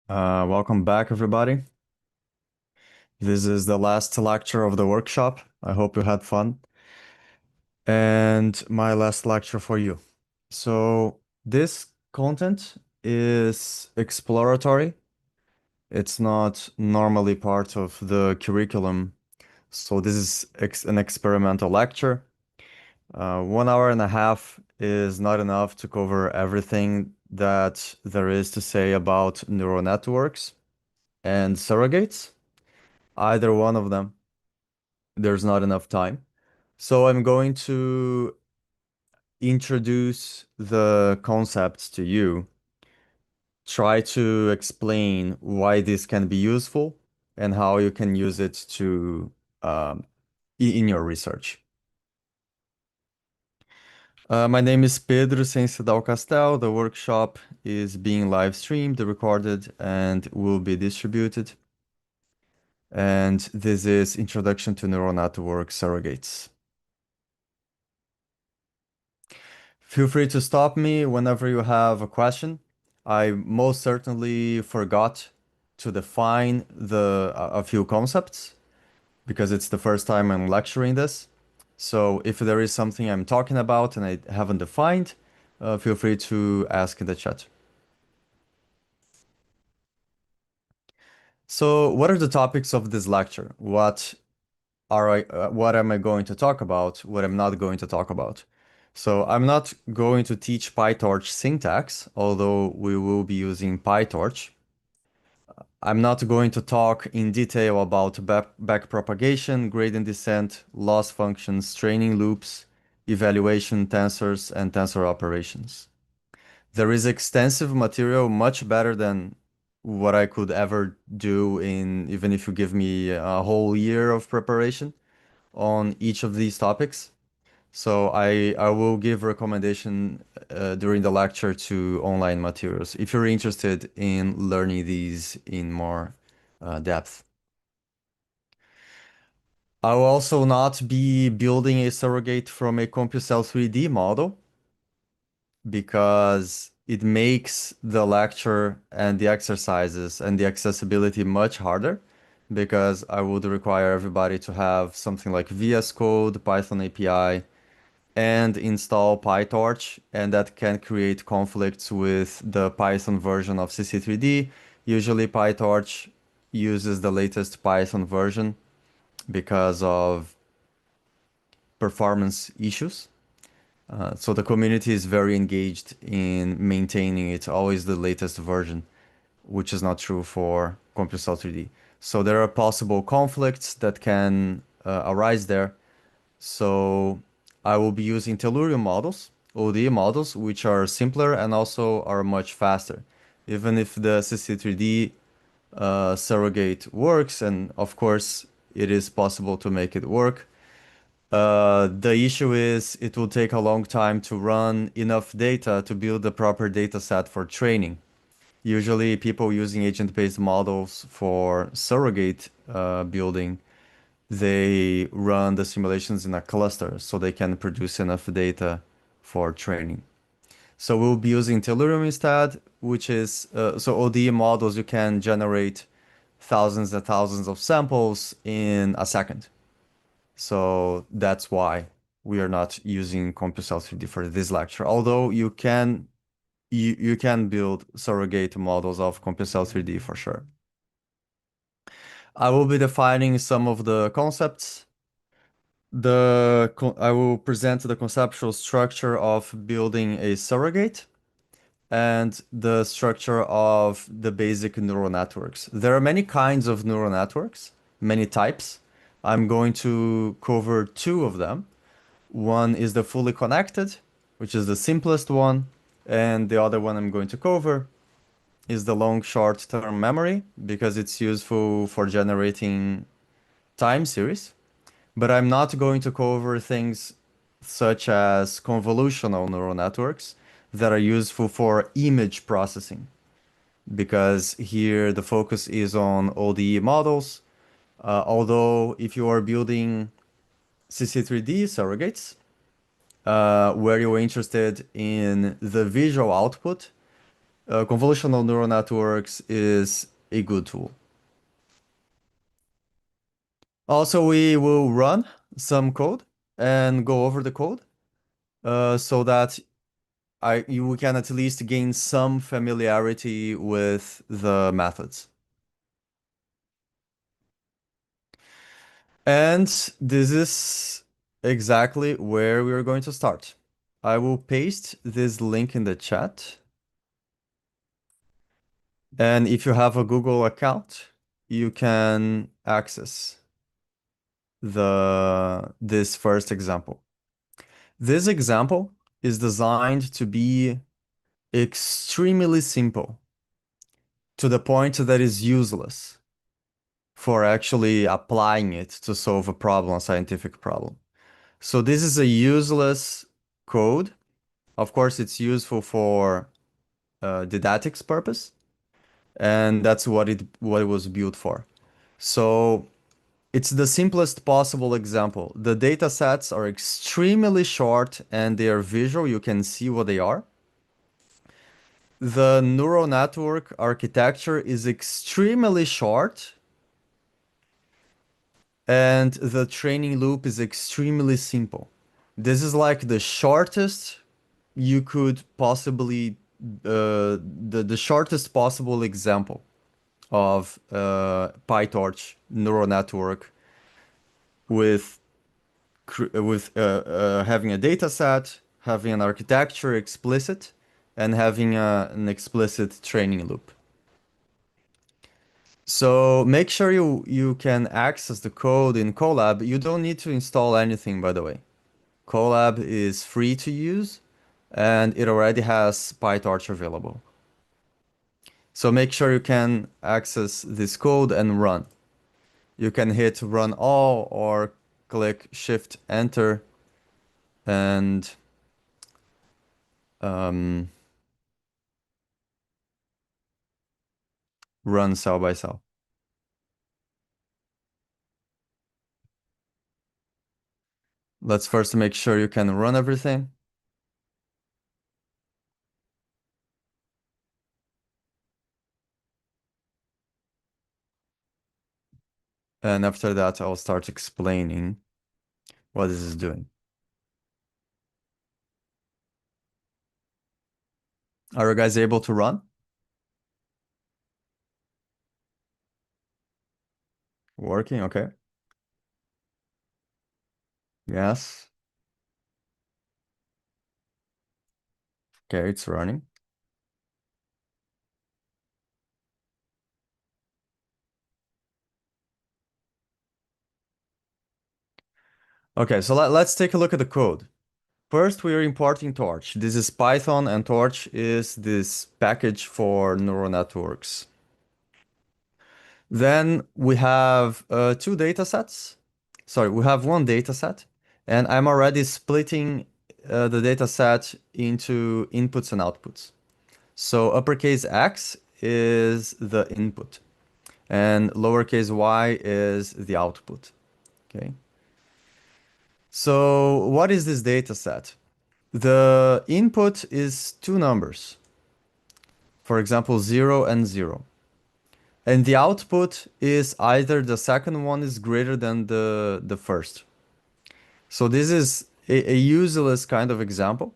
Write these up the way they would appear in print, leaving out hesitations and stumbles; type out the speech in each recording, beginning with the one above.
Welcome back, everybody. This is the last lecture of the workshop. I hope you had fun. And my last lecture for you. So, this content is exploratory. It's not normally part of the curriculum. So, this is an experimental lecture. 1 hour and a half is not enough to cover everything that there is to say about neural networks and surrogates. Either one of them. There's not enough time. So I'm going to introduce the concepts to you, try to explain why this can be useful and how you can use it to in your research. My name is Pedro Cenci Dal Castel. The workshop is being live streamed, recorded, and will be distributed. And this is Introduction to Neural Network Surrogates. Feel free to stop me whenever you have a question. I most certainly forgot to define a few concepts because it's the first time I'm lecturing this. So if there is something I'm talking about and I haven't defined, feel free to ask in the chat. So what are the topics of this lecture? What am I going to talk about? What I'm not going to talk about? So I'm not going to teach PyTorch syntax, although we will be using PyTorch. I'm not going to talk in detail about backpropagation, gradient descent, loss functions, training loops, evaluation tensors, and tensor operations. There is extensive material, much better than what I could ever do in even if you give me a whole year of preparation on each of these topics. So I will give recommendation during the lecture to online materials if you're interested in learning these in more depth. I will also not be building a surrogate from a CompuCell3D model because it makes the lecture and the exercises and the accessibility much harder because I would require everybody to have something like VS Code, Python API, and install PyTorch, and that can create conflicts with the Python version of CC3D. Usually PyTorch uses the latest Python version because of performance issues. So the community is very engaged in maintaining it, always the latest version, which is not true for CompuCell3D. So there are possible conflicts that can arise there. So I will be using Tellurium models, ODE models, which are simpler and also are much faster. Even if the CC3D surrogate works, and of course it is possible to make it work, the issue is it will take a long time to run enough data to build the proper data set for training. Usually people using agent-based models for surrogate building, they run the simulations in a cluster so they can produce enough data for training. So we'll be using Tellurium instead, which is, so ODE models, you can generate thousands and thousands of samples in a second. So that's why we are not using CompuCell3D for this lecture. Although you can build surrogate models of CompuCell3D for sure. I will be defining some of the concepts. I will present the conceptual structure of building a surrogate and the structure of the basic neural networks. There are many kinds of neural networks, many types. I'm going to cover two of them. One is the fully connected, which is the simplest one, and the other one I'm going to cover is the long short-term memory because it's useful for generating time series. But I'm not going to cover things such as convolutional neural networks that are useful for image processing because here the focus is on ODE models. Although if you are building CC3D surrogates, where you're interested in the visual output, Convolutional neural networks is a good tool. Also, we will run some code and go over the code so that we can at least gain some familiarity with the methods. And this is exactly where we are going to start. I will paste this link in the chat. And if you have a Google account, you can access this first example. This example is designed to be extremely simple to the point that is useless for actually applying it to solve a problem, a scientific problem. So this is a useless code. Of course, it's useful for didactics purpose, and that's what it was built for. So it's the simplest possible example. The data sets are extremely short and they are visual. You can see what they are. The neural network architecture is extremely short and the training loop is extremely simple. This is like the shortest you could possibly, the shortest possible example of PyTorch neural network with having a data set, having an architecture explicit, and having an explicit training loop. So make sure you can access the code in Colab. You don't need to install anything, by the way. Colab is free to use, and it already has PyTorch available. So make sure you can access this code and run. You can hit run all or click Shift Enter and um, run cell by cell. Let's first make sure you can run everything. And after that, I'll start explaining what this is doing. Are you guys able to run? Working, okay. Yes. Okay, it's running. Okay, so let's take a look at the code. First, we are importing Torch. This is Python, and Torch is this package for neural networks. Then we have two data sets. Sorry, we have one data set, and I'm already splitting the data set into inputs and outputs. So uppercase X is the input, and lowercase y is the output. Okay. So what is this data set? The input is two numbers, for example, 0 and 0. And the output is either the second one is greater than the first. So this is a useless kind of example.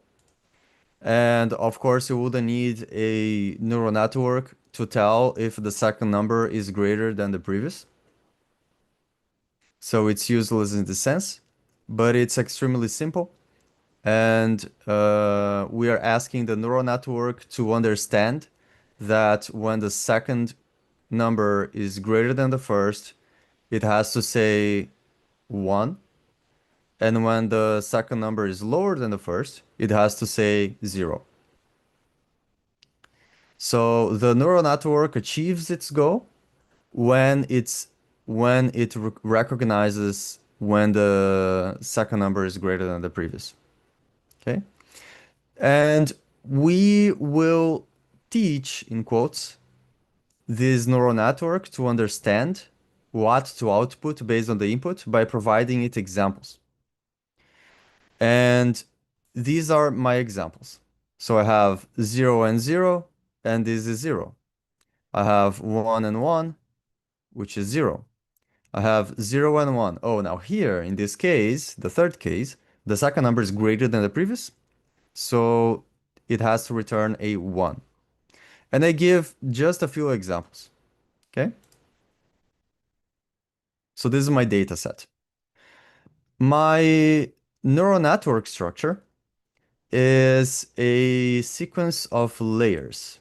And of course, you wouldn't need a neural network to tell if the second number is greater than the previous. So it's useless in this sense, but it's extremely simple. And we are asking the neural network to understand that when the second number is greater than the first, it has to say 1. And when the second number is lower than the first, it has to say 0. So the neural network achieves its goal when it recognizes when the second number is greater than the previous. Okay? And we will teach, in quotes, this neural network to understand what to output based on the input by providing it examples. And these are my examples. So I have 0 and 0 and this is 0. I have 1 and 1, which is 0. I have 0 and 1. Oh, now here, in this case, the third case, the second number is greater than the previous, so it has to return a 1. And I give just a few examples, okay? So this is my data set. My neural network structure is a sequence of layers.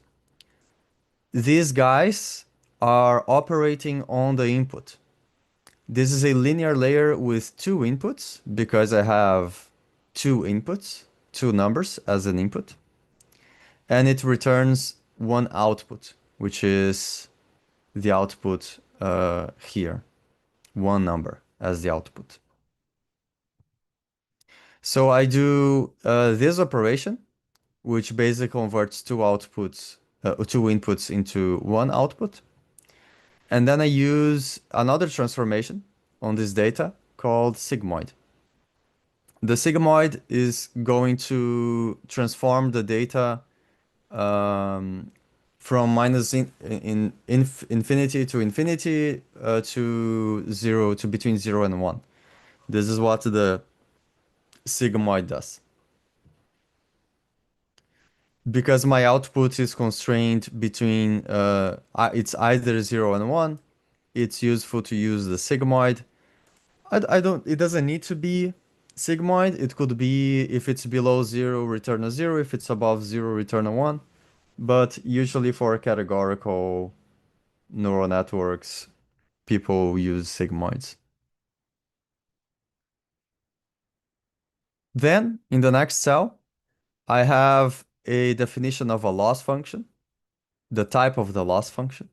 These guys are operating on the input. This is a linear layer with two inputs because I have two inputs, two numbers as an input, and it returns one output, which is the output here, one number as the output. So I do this operation, which basically converts two inputs into one output. And then I use another transformation on this data called sigmoid. The sigmoid is going to transform the data from infinity to infinity to zero to between 0 and 1. This is what the sigmoid does. Because my output is constrained between it's either 0 and 1, it's useful to use the sigmoid. I don't, it doesn't need to be sigmoid. It could be if it's below 0, return a 0. If it's above 0, return a 1. But usually for categorical neural networks, people use sigmoids. Then in the next cell, I have a definition of a loss function, the type of the loss function.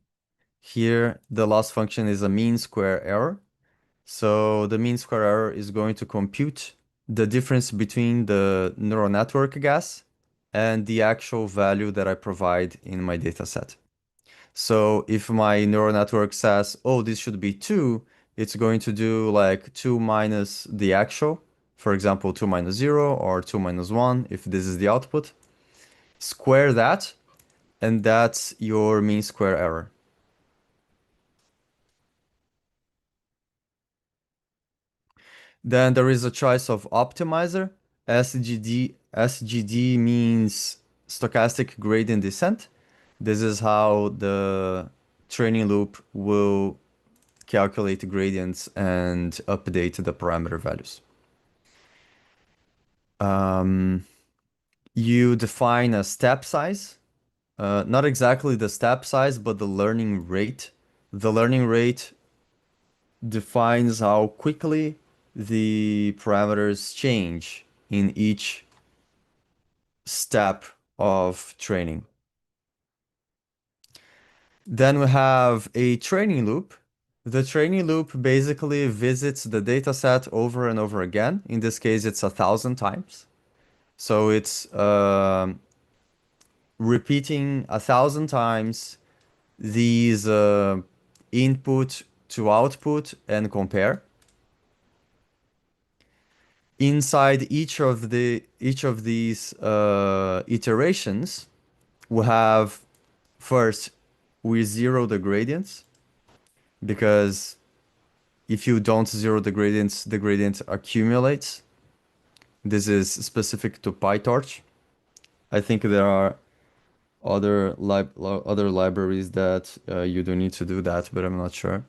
Here, the loss function is a mean square error. So the mean square error is going to compute the difference between the neural network guess and the actual value that I provide in my data set. So if my neural network says, oh, this should be 2, it's going to do like 2 minus the actual, for example, 2 minus 0 or 2 minus 1, if this is the output. Square that, and that's your mean square error. Then there is a choice of optimizer. SGD means stochastic gradient descent. This is how the training loop will calculate gradients and update the parameter values. You define a step size. Not exactly the step size, but the learning rate. The learning rate defines how quickly the parameters change in each step of training. Then we have a training loop. The training loop basically visits the data set over and over again. In this case, it's 1,000 times. So it's repeating 1,000 times these input to output and compare. Inside each of these iterations, we have first we zero the gradients because if you don't zero the gradients, the gradient accumulates. This is specific to PyTorch. I think there are other libraries that you don't need to do that, but I'm not sure.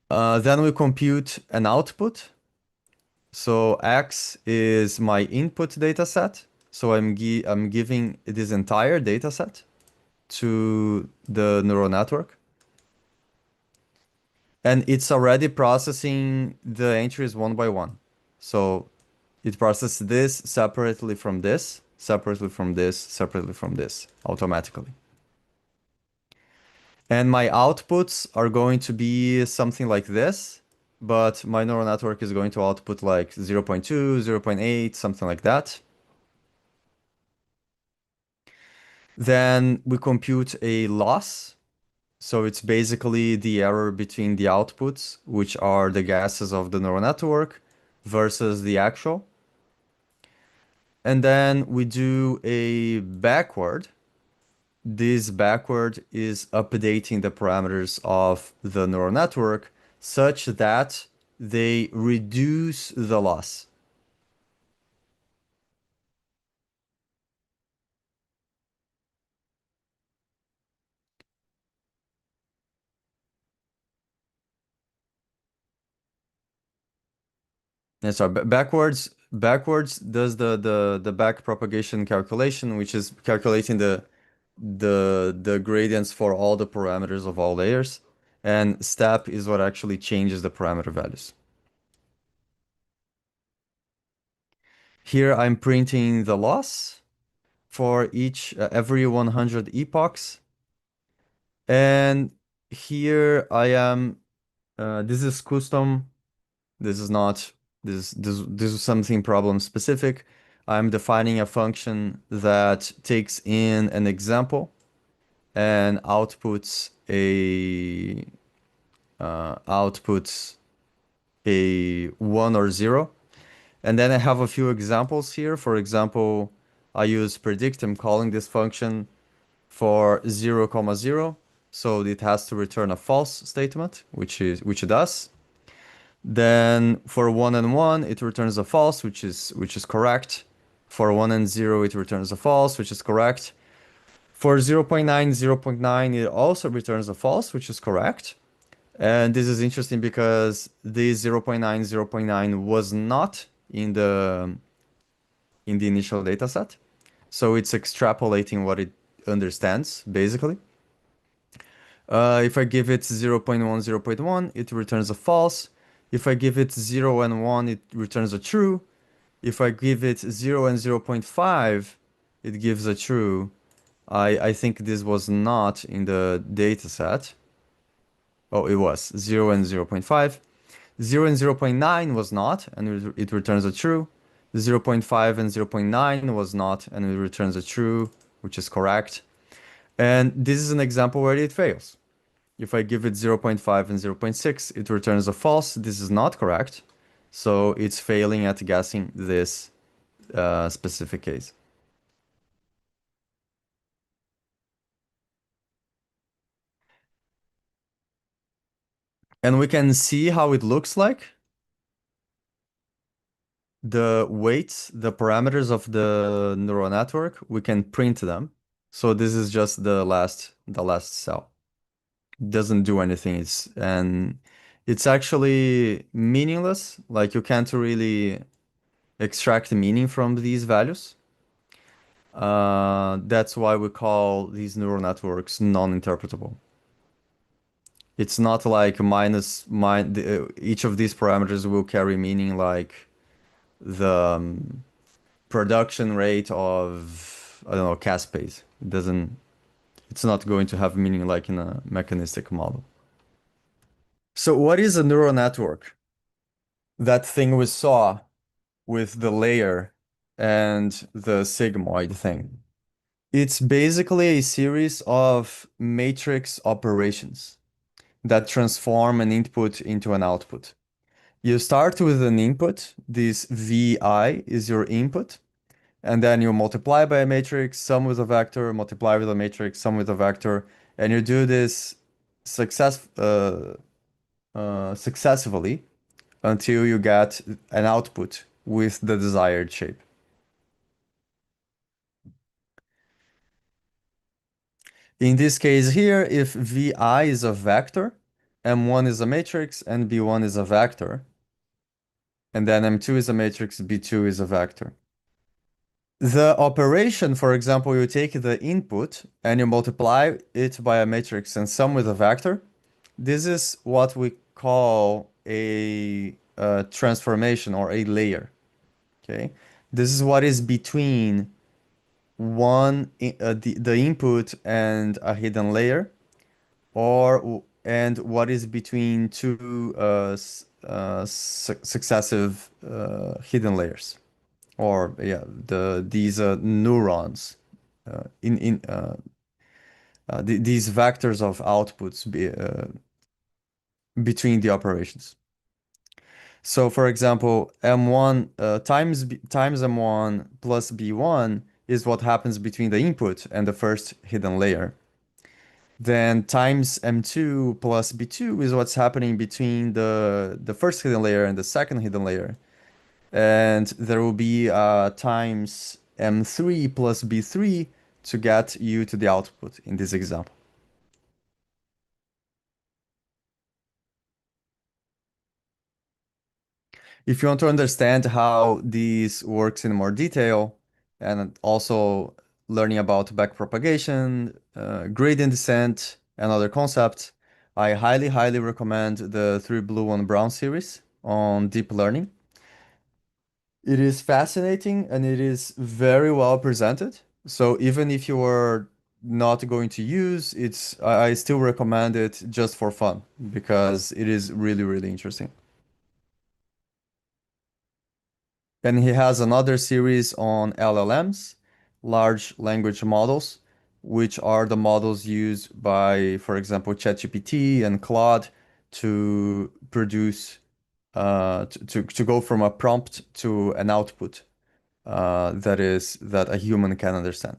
Then we compute an output. So X is my input data set. So I'm giving this entire data set to the neural network. And it's already processing the entries one by one. So it processes this separately from this, separately from this, separately from this, automatically. And my outputs are going to be something like this, but my neural network is going to output like 0.2, 0.8, something like that. Then we compute a loss. So it's basically the error between the outputs, which are the guesses of the neural network, versus the actual. And then we do a backward. This backward is updating the parameters of the neural network such that they reduce the loss. And so backwards does the back propagation calculation, which is calculating the gradients for all the parameters of all layers. And step is what actually changes the parameter values. Here I'm printing the loss for each every 100 epochs. And here I am, this is custom. This is not, this is something problem specific. I'm defining a function that takes in an example and outputs a 1 or 0. And then I have a few examples here. For example, I use predict. I'm calling this function for 0, comma 0. So it has to return a false statement, which it does. Then for 1 and 1, it returns a false, which is correct. For 1 and 0, it returns a false, which is correct. For 0.9, 0.9, it also returns a false, which is correct. And this is interesting because this 0.9, 0.9 was not in the initial data set. So it's extrapolating what it understands, basically. If I give it 0.1, 0.1, it returns a false. If I give it 0 and 1, it returns a true. If I give it 0 and 0.5, it gives a true. I think this was not in the data set. Oh, it was 0 and 0.5. 0 and 0.9 was not, and it returns a true. 0.5 and 0.9 was not, and it returns a true, which is correct. And this is an example where it fails. If I give it 0.5 and 0.6, it returns a false. This is not correct. So it's failing at guessing this specific case. And we can see how it looks like. The weights, the parameters of the neural network, we can print them. So this is just the last cell. It doesn't do anything. It's actually meaningless. Like you can't really extract meaning from these values. That's why we call these neural networks non-interpretable. It's not like each of these parameters will carry meaning like the production rate of, I don't know, caspase. It's not going to have meaning like in a mechanistic model. So what is a neural network? That thing we saw with the layer and the sigmoid thing. It's basically a series of matrix operations that transform an input into an output. You start with an input. This Vi is your input. And then you multiply by a matrix, sum with a vector, multiply with a matrix, sum with a vector, and you do this successively until you get an output with the desired shape. In this case here, if Vi is a vector, M1 is a matrix, and B1 is a vector, and then M2 is a matrix, B2 is a vector. The operation, for example, you take the input and you multiply it by a matrix and sum with a vector. This is what we call a transformation or a layer. Okay, this is what is between the input and a hidden layer, and what is between two successive hidden layers, or yeah, these neurons in these vectors of outputs between the operations. So for example, M1 times M1 plus B1 is what happens between the input and the first hidden layer. Then times M2 plus B2 is what's happening between the first hidden layer and the second hidden layer. And there will be times M3 plus B3 to get you to the output in this example. If you want to understand how this works in more detail, and also learning about backpropagation, gradient descent, and other concepts, I highly, highly recommend the 3 Blue, 1 Brown series on deep learning. It is fascinating and it is very well presented. So even if you are not going to use, I still recommend it just for fun because it is really, really interesting. And he has another series on LLMs, large language models, which are the models used by, for example, ChatGPT and Claude to produce, to go from a prompt to an output that a human can understand.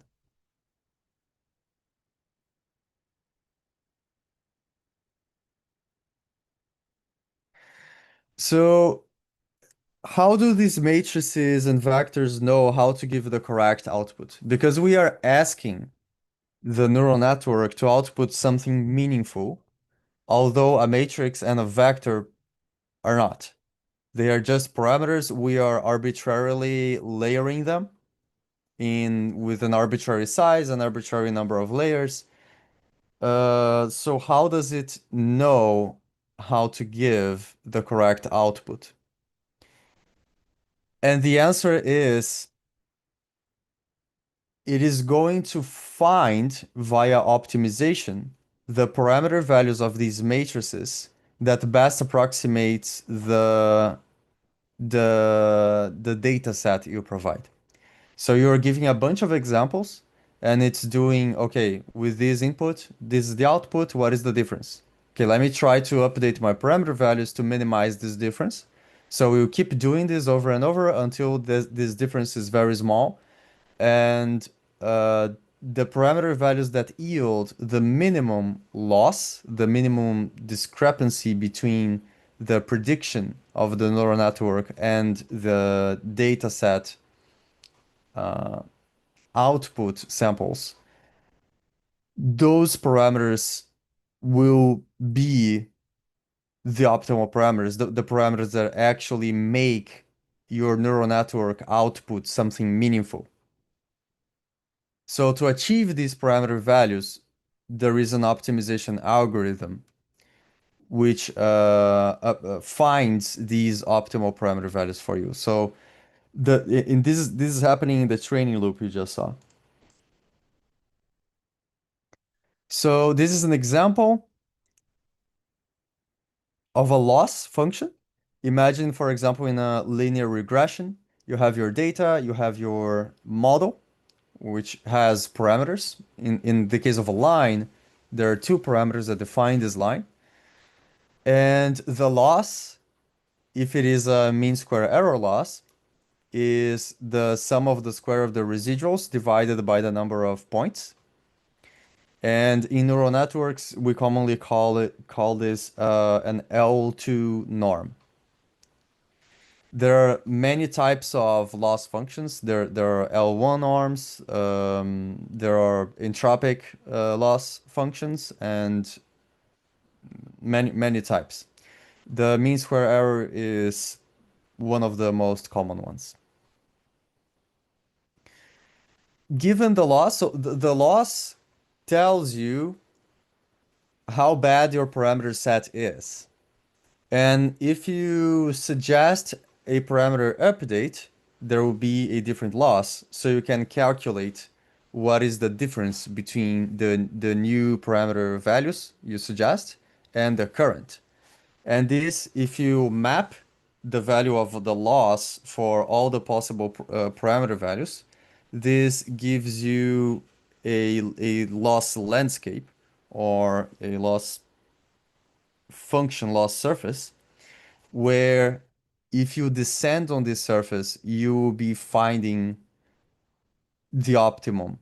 So, how do these matrices and vectors know how to give the correct output? Because we are asking the neural network to output something meaningful, although a matrix and a vector are not. They are just parameters. We are arbitrarily layering them in with an arbitrary size, an arbitrary number of layers. So how does it know how to give the correct output? And the answer is it is going to find via optimization the parameter values of these matrices that best approximates the data set you provide. So you're giving a bunch of examples and it's doing, okay, with this input, this is the output, what is the difference? Okay, let me try to update my parameter values to minimize this difference. So we'll keep doing this over and over until this difference is very small. And the parameter values that yield the minimum loss, the minimum discrepancy between the prediction of the neural network and the data set output samples, those parameters will be the optimal parameters, the parameters that actually make your neural network output something meaningful. So to achieve these parameter values, there is an optimization algorithm which finds these optimal parameter values for you. So this is happening in the training loop you just saw. So this is an example of a loss function. Imagine, for example, in a linear regression, you have your data, you have your model, which has parameters. In the case of a line, there are two parameters that define this line. And the loss, if it is a mean square error loss, is the sum of the square of the residuals divided by the number of points. And in neural networks, we commonly call this an L2 norm. There are many types of loss functions. There are L1 norms, there are entropic loss functions, and many types. The mean square error is one of the most common ones. Given the loss, so the loss tells you how bad your parameter set is. And if you suggest a parameter update, there will be a different loss. So you can calculate what is the difference between the new parameter values you suggest and the current. And this, if you map the value of the loss for all the possible parameter values, this gives you a loss landscape or a loss function, loss surface, where if you descend on this surface, you will be finding the optimum,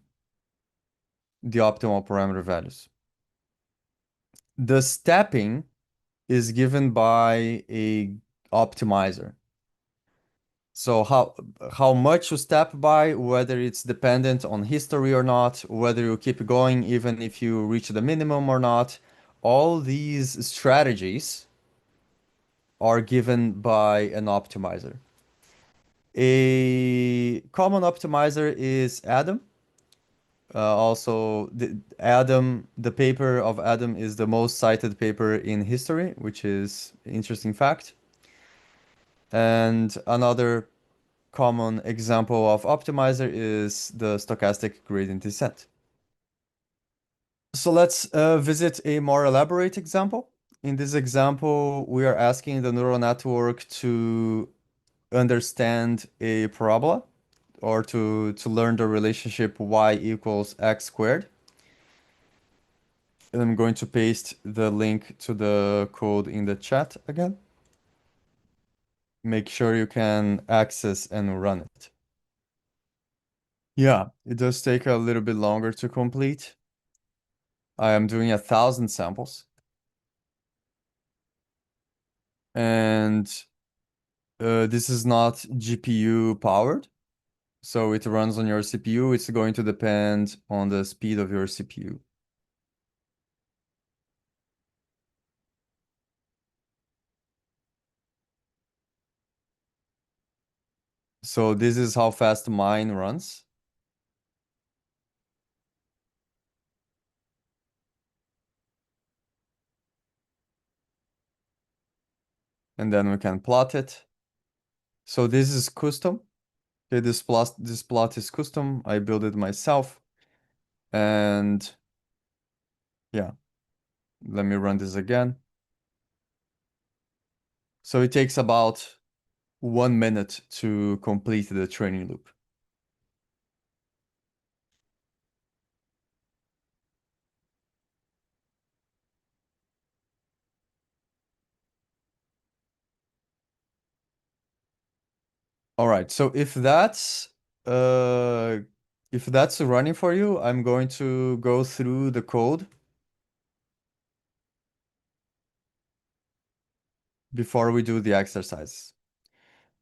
the optimal parameter values. The stepping is given by a optimizer. So how much you step by, whether it's dependent on history or not, whether you keep going even if you reach the minimum or not, all these strategies are given by an optimizer. A common optimizer is Adam. Also, the paper of Adam is the most cited paper in history, which is an interesting fact. And another common example of optimizer is the stochastic gradient descent. So let's visit a more elaborate example. In this example, we are asking the neural network to understand a parabola or to learn the relationship y equals x squared. And I'm going to paste the link to the code in the chat again. Make sure you can access and run it. Yeah, it does take a little bit longer to complete. I am doing 1,000 samples. And this is not GPU powered. So it runs on your CPU. It's going to depend on the speed of your CPU. So this is how fast mine runs. And then we can plot it. So this is custom. Okay, this plot is custom. I built it myself. And yeah, let me run this again. So it takes about 1 minute to complete the training loop. All right, so uh if that's running for you, I'm going to go through the code before we do the exercise.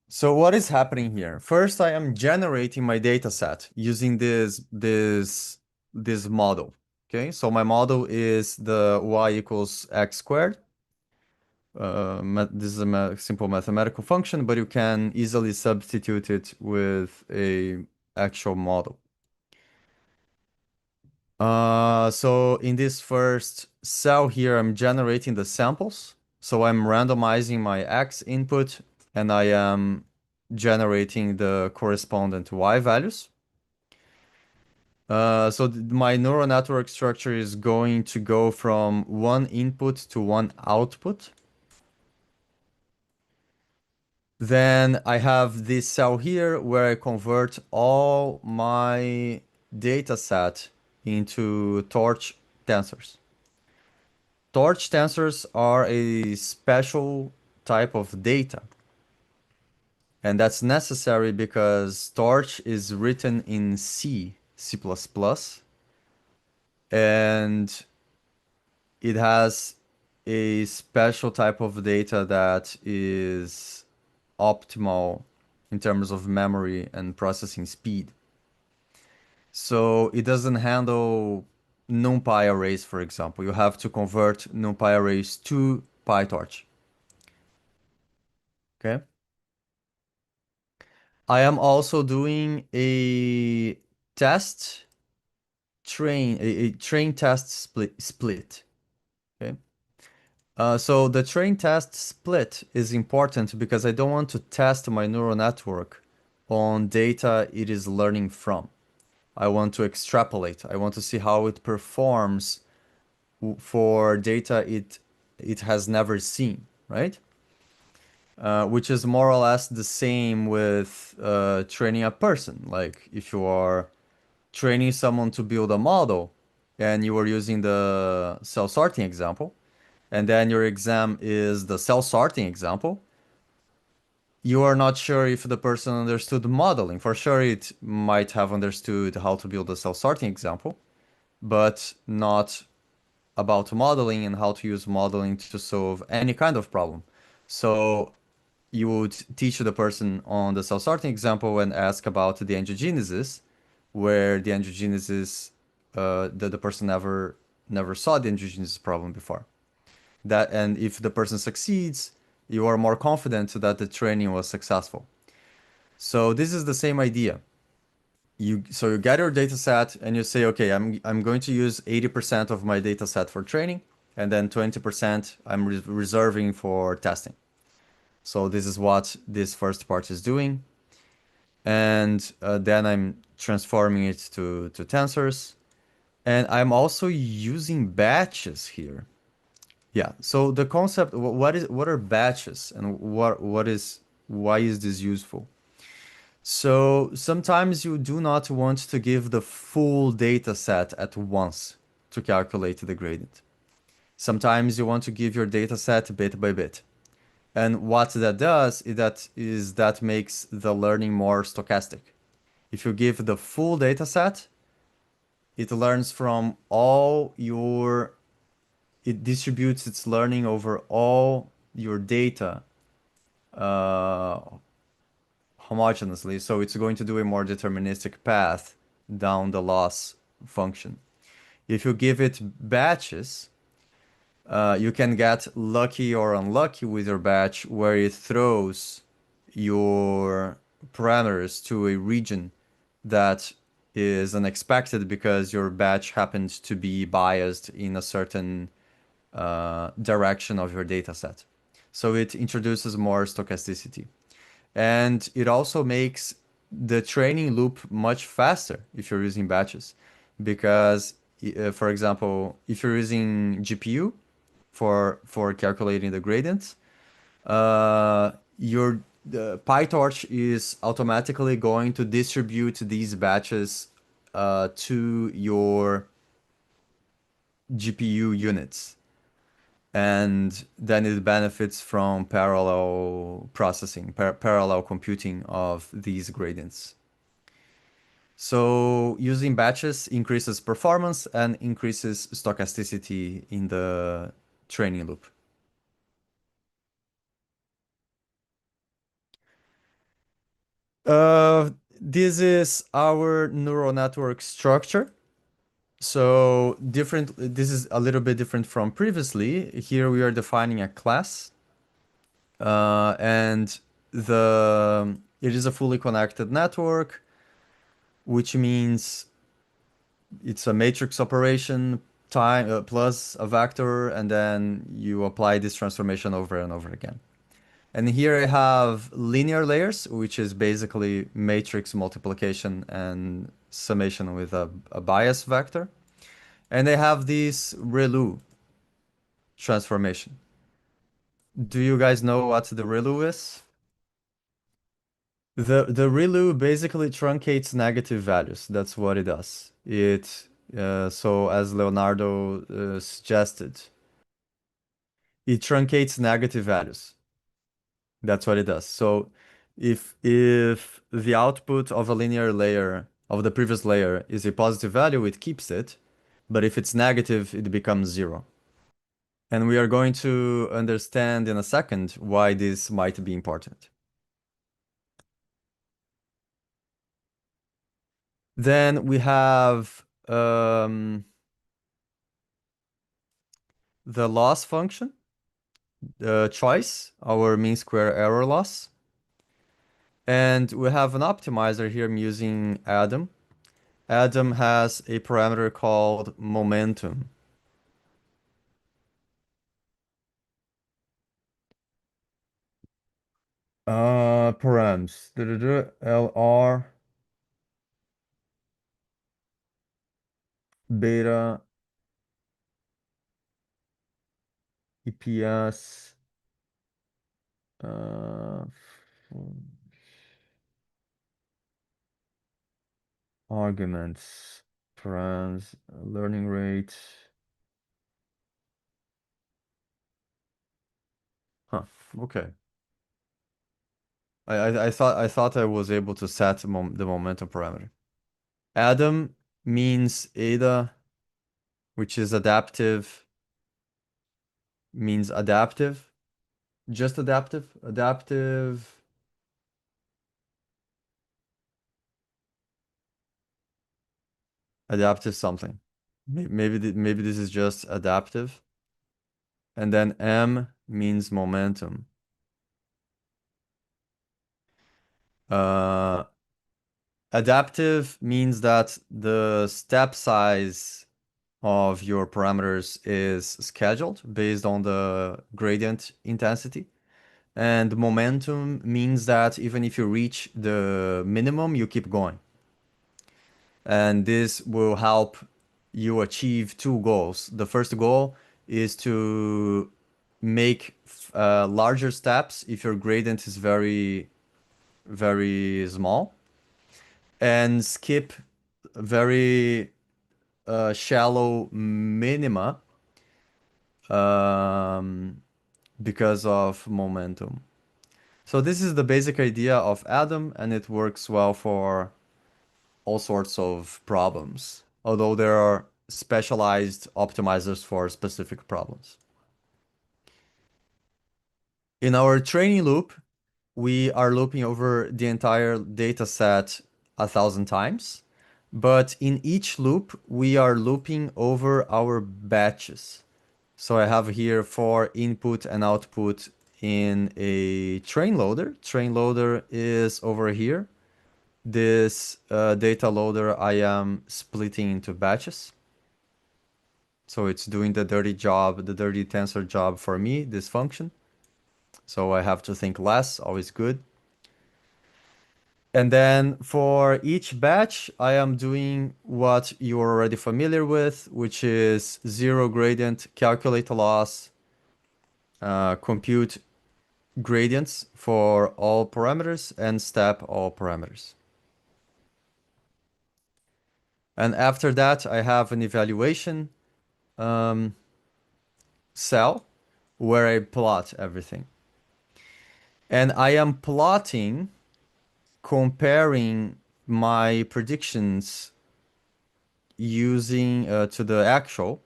So what is happening here? First, I am generating my data set using this model. Okay, so my model is the y equals x squared. This is a simple mathematical function, but you can easily substitute it with a actual model. So in this first cell here, I'm generating the samples. So I'm randomizing my X input and I am generating the correspondent Y values. So my neural network structure is going to go from one input to one output. Then I have this cell here where I convert all my data set into torch tensors. Torch tensors are a special type of data. And that's necessary because Torch is written in C++, and it has a special type of data that is optimal in terms of memory and processing speed. So it doesn't handle NumPy arrays, for example. You have to convert NumPy arrays to PyTorch. Okay. I am also doing a test a train test split. Okay. So the train test split is important because I don't want to test my neural network on data it is learning from. I want to extrapolate. I want to see how it performs for data it has never seen, right? Which is more or less the same with training a person. Like if you are training someone to build a model and you are using the cell sorting example, and then your exam is the cell sorting example, you are not sure if the person understood modeling. For sure, it might have understood how to build a self-sorting example, but not about modeling and how to use modeling to solve any kind of problem. So you would teach the person on the self-sorting example and ask about the angiogenesis, where the angiogenesis, the person never saw the angiogenesis problem before. That, and if the person succeeds, you are more confident that the training was successful. So this is the same idea. You get your data set and you say, okay, I'm going to use 80% of my data set for training, and then 20% I'm reserving for testing. So this is what this first part is doing. And then I'm transforming it to tensors. And I'm also using batches here. Yeah. So the concept, what are batches and why is this useful? So sometimes you do not want to give the full data set at once to calculate the gradient. Sometimes you want to give your data set bit by bit. And what that does is that makes the learning more stochastic. If you give the full data set, it learns from all your, it distributes its learning over all your data uh, homogeneously. So it's going to do a more deterministic path down the loss function. If you give it batches, you can get lucky or unlucky with your batch where it throws your parameters to a region that is unexpected because your batch happens to be biased in a certain direction of your data set. So it introduces more stochasticity. And it also makes the training loop much faster if you're using batches. Because, for example, if you're using GPU for calculating the gradients, your the PyTorch is automatically going to distribute these batches to your GPU units. And then it benefits from parallel processing, parallel computing of these gradients. So using batches increases performance and increases stochasticity in the training loop. This is our neural network structure. So different, this is a little bit different from previously. Here we are defining a class, and it is a fully connected network, which means it's a matrix operation time plus a vector, and then you apply this transformation over and over again. And here I have linear layers, which is basically matrix multiplication and summation with a bias vector. And I have this ReLU transformation. Do you guys know what the ReLU is? The ReLU basically truncates negative values. That's what it does. So as Leonardo suggested, it truncates negative values. That's what it does. So if the output of a linear layer of the previous layer is a positive value, it keeps it. But if it's negative, it becomes zero. And we are going to understand in a second why this might be important. Then we have the loss function, choice, our mean square error loss. And we have an optimizer here. I'm using Adam. Adam has a parameter called momentum. Params. LR, beta, EPS, uh, arguments, params, learning rate. Huh, okay. I thought I was able to set the momentum parameter. Adam means Ada, which is adaptive, means adaptive, just adaptive, adaptive something. Maybe this is just adaptive. And then M means momentum. Uh, Adaptive means that the step size of your parameters is scheduled based on the gradient intensity. And momentum means that even if you reach the minimum, you keep going. And this will help you achieve two goals. The first goal is to make larger steps if your gradient is very, very small, and skip very shallow minima um, because of momentum. So this is the basic idea of Adam, and it works well for all sorts of problems, although there are specialized optimizers for specific problems. In our training loop, we are looping over the entire data set 1,000 times, but in each loop, we are looping over our batches. So I have here 4 input and output in a train loader. Train loader is over here. This data loader I am splitting into batches. So it's doing the dirty job, the dirty tensor job for me, this function. So I have to think less, always good. And then for each batch, I am doing what you're already familiar with, which is zero gradient, calculate the loss, compute gradients for all parameters, and step all parameters. And after that, I have an evaluation um, cell where I plot everything. And I am plotting, comparing my predictions using to the actual,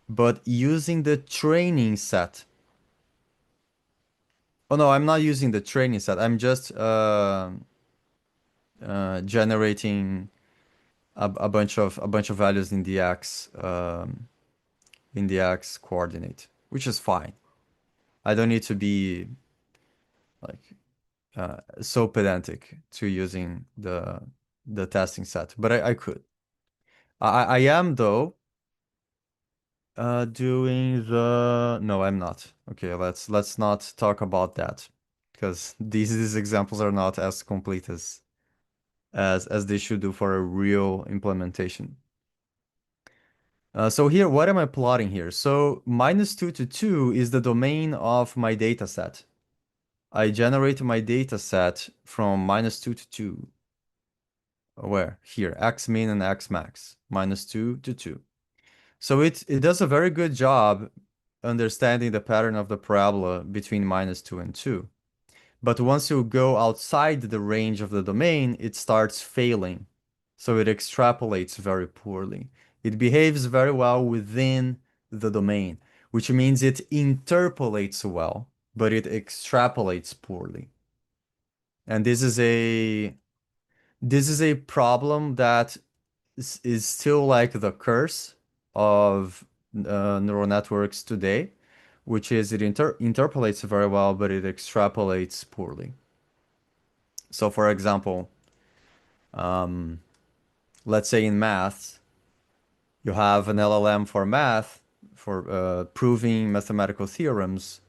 but using the training set. Oh no, I'm not using the training set. I'm just generating a bunch of values in the x coordinate, which is fine. I don't need to be like so pedantic to using the testing set, but I could. I am though doing the no, I'm not. Okay, let's not talk about that because these examples are not as complete as they should do for a real implementation. So here, what am I plotting here? So -2 to 2 is the domain of my data set. I generate my data set from -2 to 2. Where? Here, x min and x max, -2 to 2. So it does a very good job understanding the pattern of the parabola between -2 and 2. But once you go outside the range of the domain, it starts failing. So it extrapolates very poorly. It behaves very well within the domain, which means it interpolates well, but it extrapolates poorly. And this is a problem that is still like the curse of neural networks today, which is it interpolates very well, but it extrapolates poorly. So for example, um, let's say in math, you have an LLM for math, for proving mathematical theorems,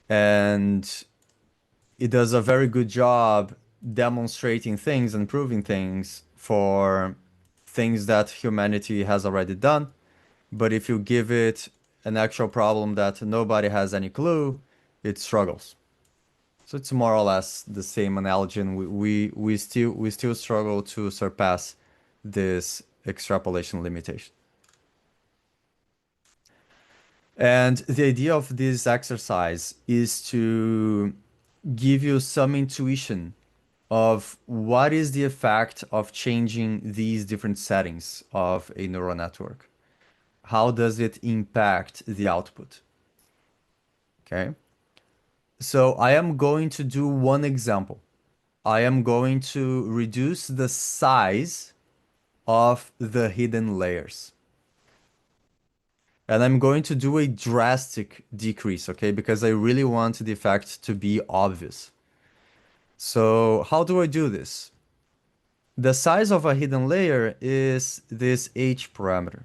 and it does a very good job demonstrating things and proving things for things that humanity has already done. But if you give it an actual problem that nobody has any clue, it struggles. So it's more or less the same analogy, and we still struggle to surpass this extrapolation limitation. And the idea of this exercise is to give you some intuition of what is the effect of changing these different settings of a neural network. How does it impact the output? Okay. So I am going to do one example. I am going to reduce the size of the hidden layers. And I'm going to do a drastic decrease, okay? Because I really want the effect to be obvious. So how do I do this? The size of a hidden layer is this h parameter,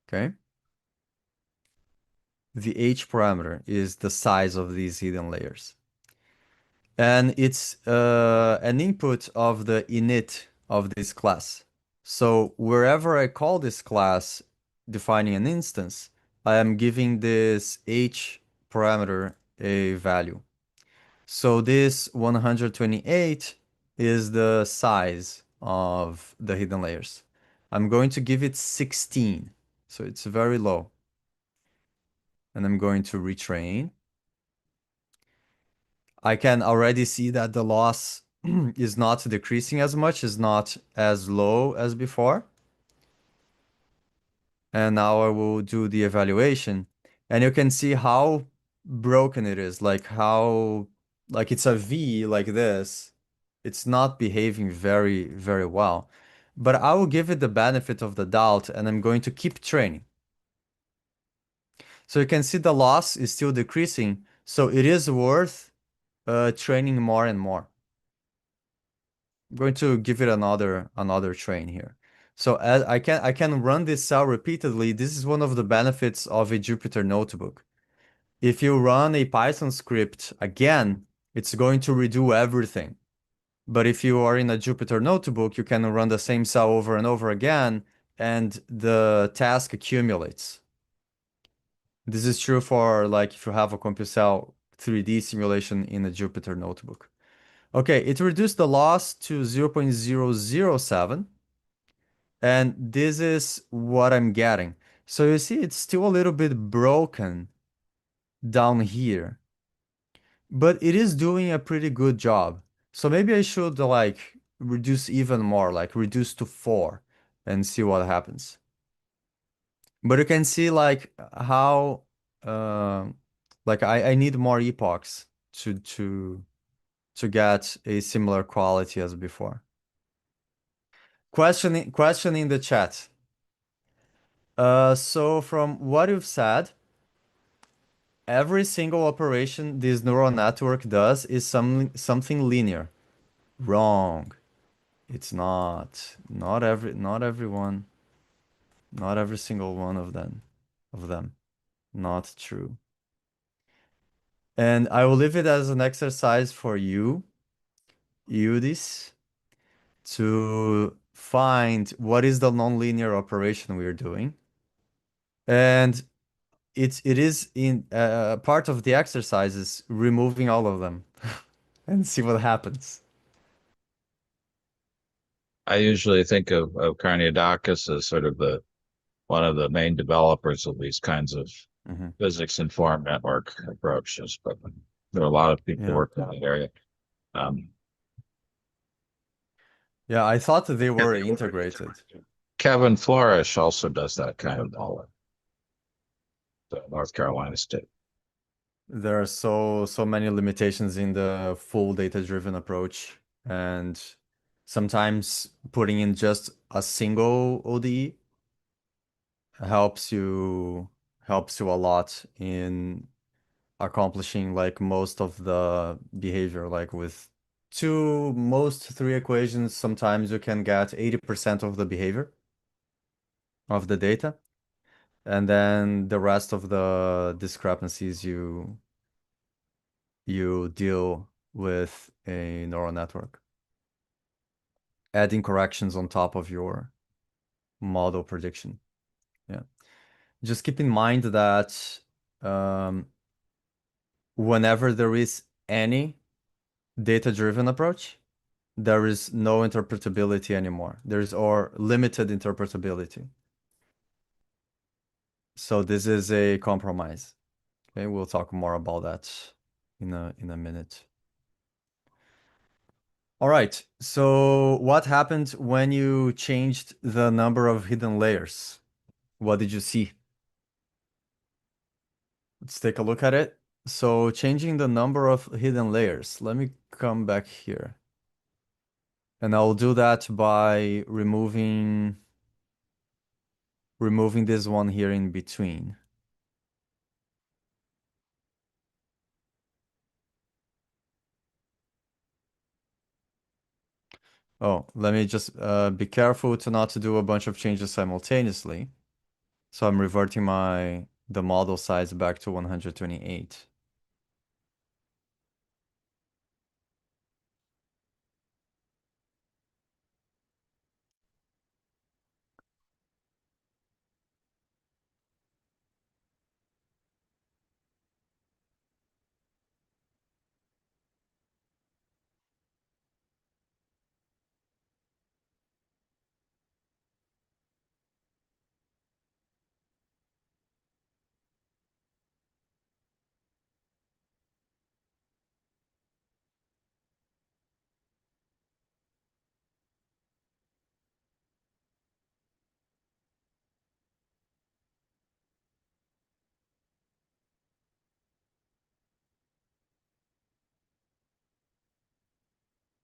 okay? The h parameter is the size of these hidden layers. And it's an input of the init of this class. So wherever I call this class defining an instance, I am giving this h parameter a value. So this 128 is the size of the hidden layers. I'm going to give it 16. So it's very low. And I'm going to retrain. I can already see that the loss is not decreasing as much, is not as low as before. And now I will do the evaluation. And you can see how broken it is, like how, like it's a V like this. It's not behaving very, very well. But I will give it the benefit of the doubt and I'm going to keep training. So you can see the loss is still decreasing. So it is worth training more and more. I'm going to give it another train here. So as I can run this cell repeatedly. This is one of the benefits of a Jupyter notebook. If you run a Python script again, it's going to redo everything. But if you are in a Jupyter notebook, you can run the same cell over and over again, and the task accumulates. This is true for like if you have a CompuCell 3D simulation in a Jupyter notebook. Okay, it reduced the loss to 0.007, and this is what I'm getting. So you see, it's still a little bit broken down here, but it is doing a pretty good job. So maybe I should like reduce even more, like reduce to 4 and see what happens. But you can see like how uh, like I need more epochs to get a similar quality as before. Questioning the chat. So from what you've said, every single operation this neural network does is something linear. Wrong. It's not. Not everyone. Not every single one of them. Not true. And I will leave it as an exercise for you, Udis, to find what is the nonlinear operation we're doing. And it is in part of the exercise is removing all of them and see what happens. I usually think of Carneadakis as sort of the one of the main developers of these kinds of Hmm. physics-informed network approaches, but there are a lot of people Yeah. working in the area. Um, Yeah, I thought that they were integrated. Kevin Florish also does that kind of knowledge, the North Carolina State. There are so many limitations in the full data-driven approach, and sometimes putting in just a single ODE helps you helps you a lot in accomplishing like most of the behavior. Like with most three equations, sometimes you can get 80% of the behavior of the data, and then the rest of the discrepancies you deal with a neural network, adding corrections on top of your model prediction. Yeah. Just keep in mind that um, whenever there is any data-driven approach, there is no interpretability anymore. There's or limited interpretability. So this is a compromise. Okay, we'll talk more about that in a minute. All right. So what happened when you changed the number of hidden layers? What did you see? Let's take a look at it. So changing the number of hidden layers. Let me come back here. And I'll do that by removing this one here in between. Oh, let me just be careful to not to do a bunch of changes simultaneously. So I'm reverting the model size back to 128.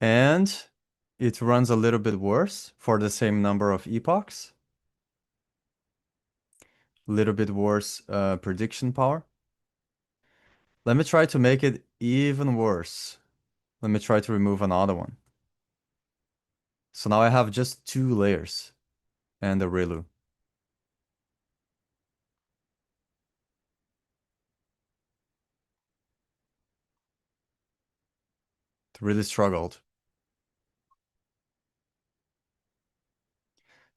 And it runs a little bit worse for the same number of epochs. A little bit worse prediction power. Let me try to make it even worse. Let me try to remove another one. So now I have just two layers and a ReLU. It really struggled.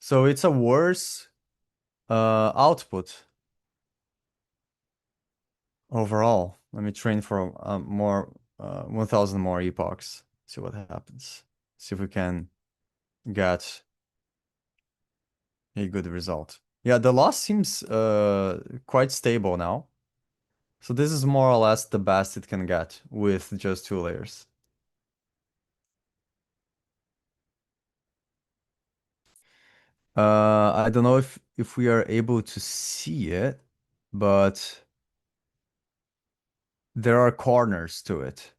So it's a worse output overall. Let me train for more 1,000 more epochs. See what happens. See if we can get a good result. Yeah, the loss seems quite stable now. So this is more or less the best it can get with just two layers. I don't know if we are able to see it, but there are corners to it.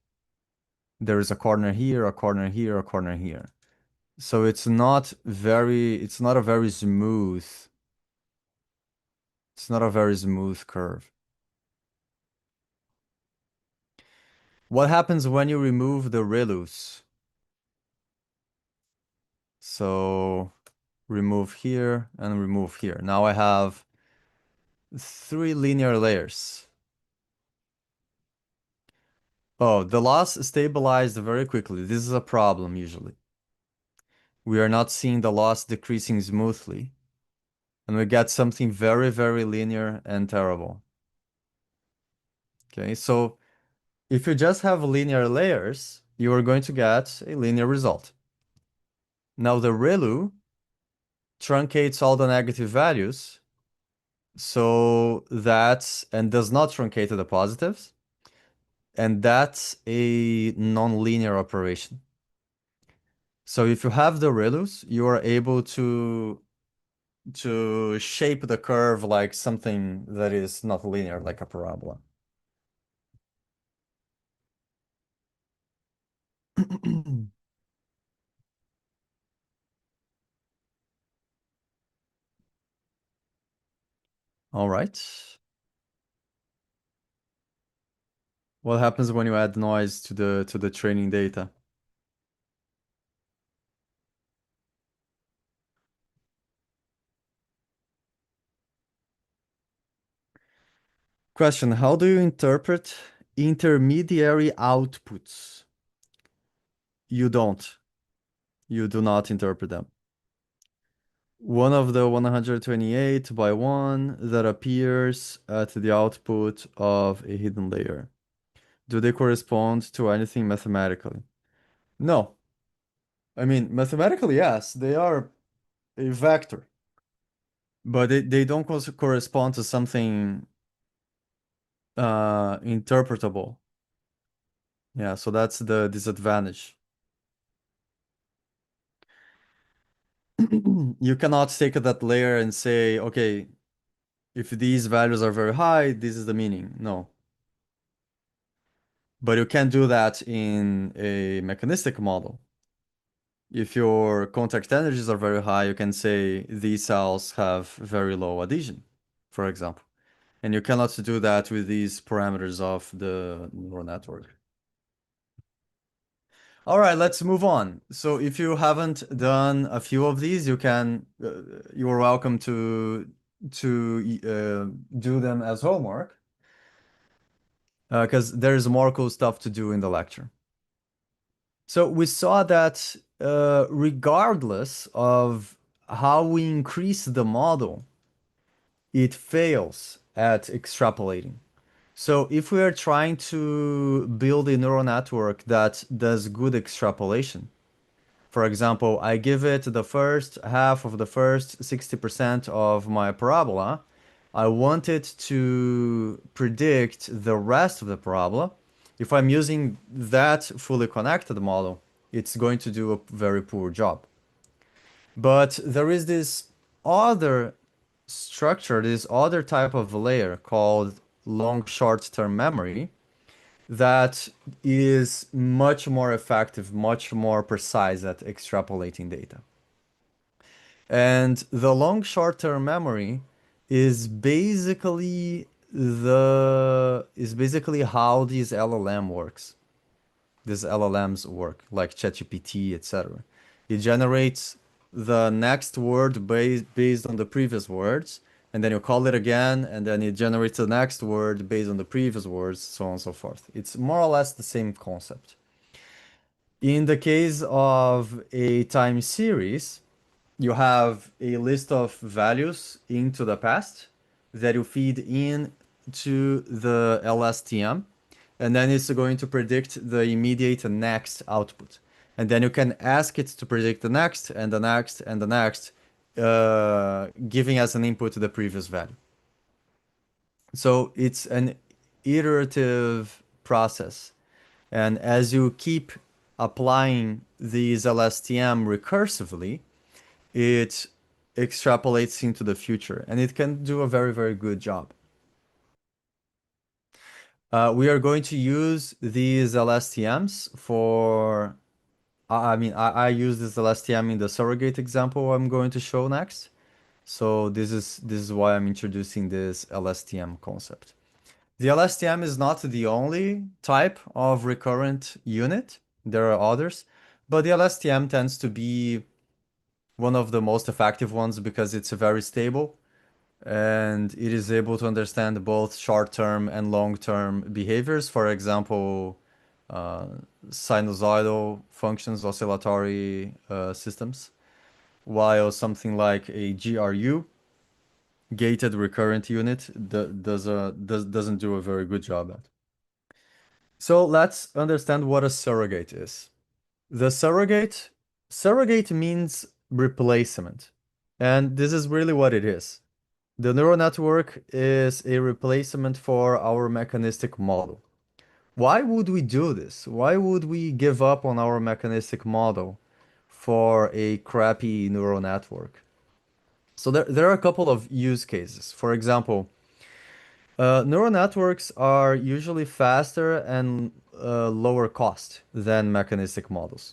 There is a corner here, a corner here, a corner here. So it's not a very smooth, it's not a very smooth curve. What happens when you remove the ReLUs? So remove here and remove here. Now I have three linear layers. Oh, the loss stabilized very quickly. This is a problem usually. We are not seeing the loss decreasing smoothly. And we get something very, very linear and terrible. Okay, so if you just have linear layers, you are going to get a linear result. Now the ReLU truncates all the negative values, so that's and does not truncate the positives, and that's a nonlinear operation. So if you have the ReLUs, you are able to shape the curve like something that is not linear, like a parabola. All right. What happens when you add noise to the training data? Question, how do you interpret intermediary outputs? You don't. You do not interpret them. One of the 128 by 1 that appears at the output of a hidden layer. Do they correspond to anything mathematically? No. I mean, mathematically, yes, they are a vector, but they don't correspond to something interpretable. Yeah, so that's the disadvantage. You cannot take that layer and say, okay, if these values are very high, this is the meaning. No. But you can do that in a mechanistic model. If your contact energies are very high, you can say these cells have very low adhesion, for example. And you cannot do that with these parameters of the neural network. All right, let's move on. So if you haven't done a few of these, you are welcome to do them as homework because there's more cool stuff to do in the lecture. So we saw that regardless of how we increase the model, it fails at extrapolating. So if we are trying to build a neural network that does good extrapolation, for example, I give it the first half of the first 60% of my parabola. I want it to predict the rest of the parabola. If I'm using that fully connected model, it's going to do a very poor job. But there is this other structure, this other type of layer called long short-term memory that is much more effective, much more precise at extrapolating data. And the long short-term memory is basically how these These LLMs work, like ChatGPT, etc. It generates the next word based on the previous words, and then you call it again, and then it generates the next word based on the previous words, so on and so forth. It's more or less the same concept. In the case of a time series, you have a list of values into the past that you feed in to the LSTM, and then it's going to predict the immediate next output. And then you can ask it to predict the next and the next and the next, giving as an input to the previous value. So it's an iterative process. And as you keep applying these LSTM recursively, it extrapolates into the future and it can do a very, very good job. We are going to use these LSTMs for, I use this LSTM in the surrogate example I'm going to show next. So this is why I'm introducing this LSTM concept. The LSTM is not the only type of recurrent unit. There are others, but the LSTM tends to be one of the most effective ones because it's very stable and it is able to understand both short-term and long-term behaviors. For example, uh, sinusoidal functions, oscillatory systems, while something like a GRU, gated recurrent unit, doesn't do a very good job at. So let's understand what a surrogate is. The surrogate means replacement, and this is really what it is. The neural network is a replacement for our mechanistic model. Why would we do this? Why would we give up on our mechanistic model for a crappy neural network? So there are a couple of use cases. For example, neural networks are usually faster and lower cost than mechanistic models.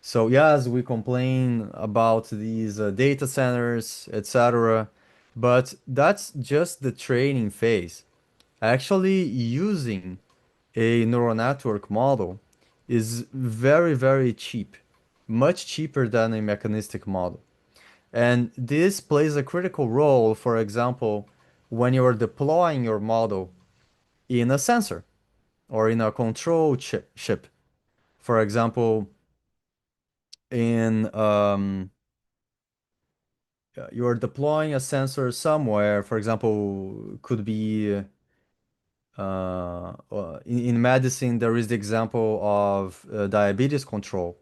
So yes, we complain about these data centers, etc., but that's just the training phase. Actually, using a neural network model is very, very cheap, much cheaper than a mechanistic model. And this plays a critical role, for example, when you are deploying your model in a sensor or in a control chip. For example, in you are deploying a sensor somewhere, for example, could be in medicine, there is the example of diabetes control,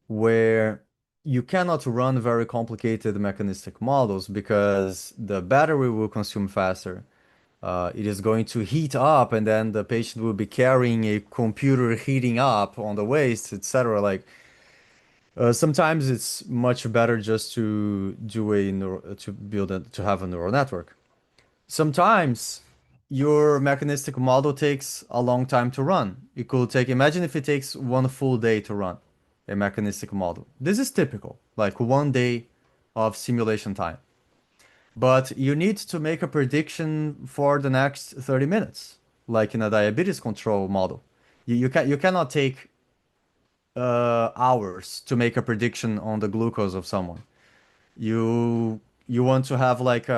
where you cannot run very complicated mechanistic models because the battery will consume faster. It is going to heat up, and then the patient will be carrying a computer heating up on the waist, etc. Sometimes it's much better just to do to have a neural network. Sometimes your mechanistic model takes a long time to run. It could take, imagine if it takes one full day to run a mechanistic model. This is typical, like 1 day of simulation time. But you need to make a prediction for the next 30 minutes, like in a diabetes control model. You cannot take hours to make a prediction on the glucose of someone. You want to have like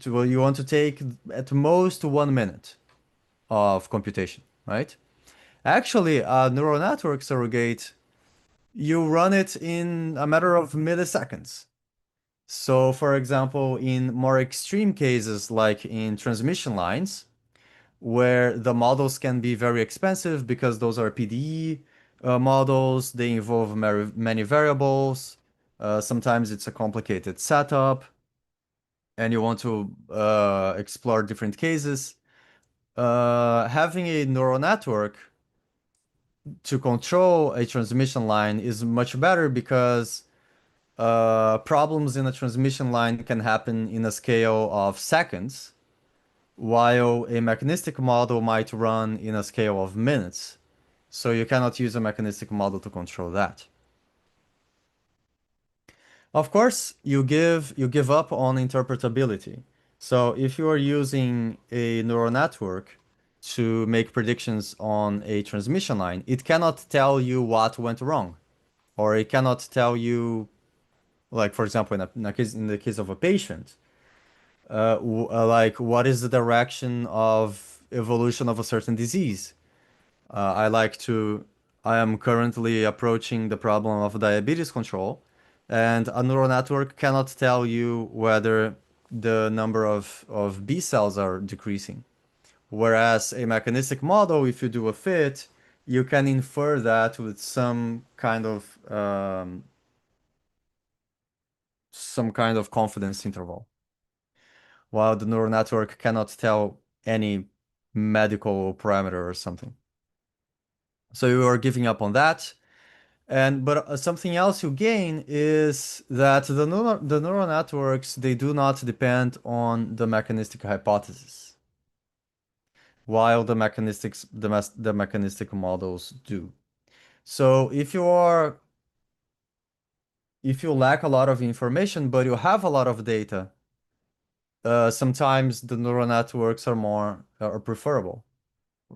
well, you want to take at most 1 minute of computation, right? Actually, a neural network surrogate, you run it in a matter of milliseconds. So, for example, in more extreme cases, like in transmission lines, where the models can be very expensive because those are PDE models, they involve many variables. Sometimes it's a complicated setup, and you want to explore different cases. Having a neural network to control a transmission line is much better because problems in a transmission line can happen in a scale of seconds, while a mechanistic model might run in a scale of minutes. So you cannot use a mechanistic model to control that. Of course, you give up on interpretability. So if you are using a neural network to make predictions on a transmission line, it cannot tell you what went wrong, or it cannot tell you, like for example, in the case of a patient, like what is the direction of evolution of a certain disease. I like to, I am currently approaching the problem of diabetes control, and a neural network cannot tell you whether the number of B cells are decreasing. Whereas a mechanistic model, if you do a fit, you can infer that with some kind of confidence interval, while the neural network cannot tell any medical parameter or something. So you are giving up on that. And but something else you gain is that the neural networks, they do not depend on the mechanistic hypothesis, while the mechanistic models do. So if you lack a lot of information but you have a lot of data, sometimes the neural networks are preferable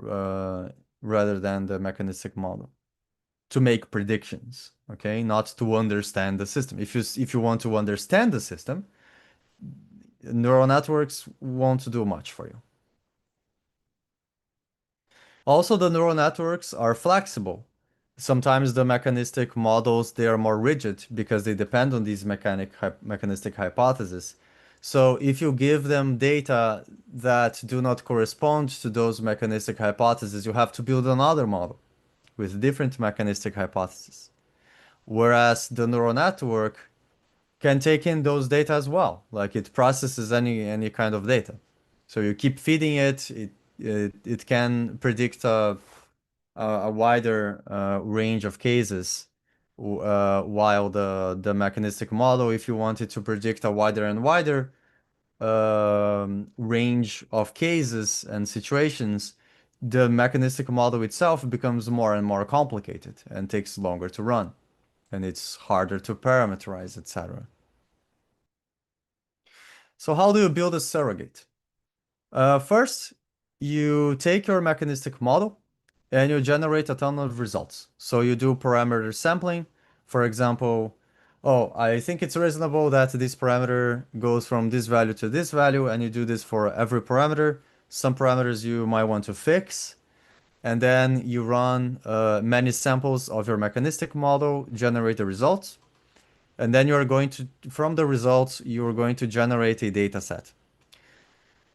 uh, rather than the mechanistic model to make predictions, okay? Not to understand the system. If you want to understand the system, neural networks won't do much for you. Also, the neural networks are flexible. Sometimes the mechanistic models, they are more rigid because they depend on these mechanistic hypotheses. So if you give them data that do not correspond to those mechanistic hypotheses, you have to build another model with different mechanistic hypotheses. Whereas the neural network can take in those data as well. Like it processes any kind of data. So you keep feeding it can predict a wider range of cases, while the mechanistic model, if you wanted to predict a wider and wider range of cases and situations, the mechanistic model itself becomes more and more complicated and takes longer to run, and it's harder to parameterize, etc. So how do you build a surrogate? First, you take your mechanistic model and you generate a ton of results. So you do parameter sampling. For example, oh, I think it's reasonable that this parameter goes from this value to this value, and you do this for every parameter. Some parameters you might want to fix, and then you run many samples of your mechanistic model, generate the results, and then you're going to, from the results, you're going to generate a data set.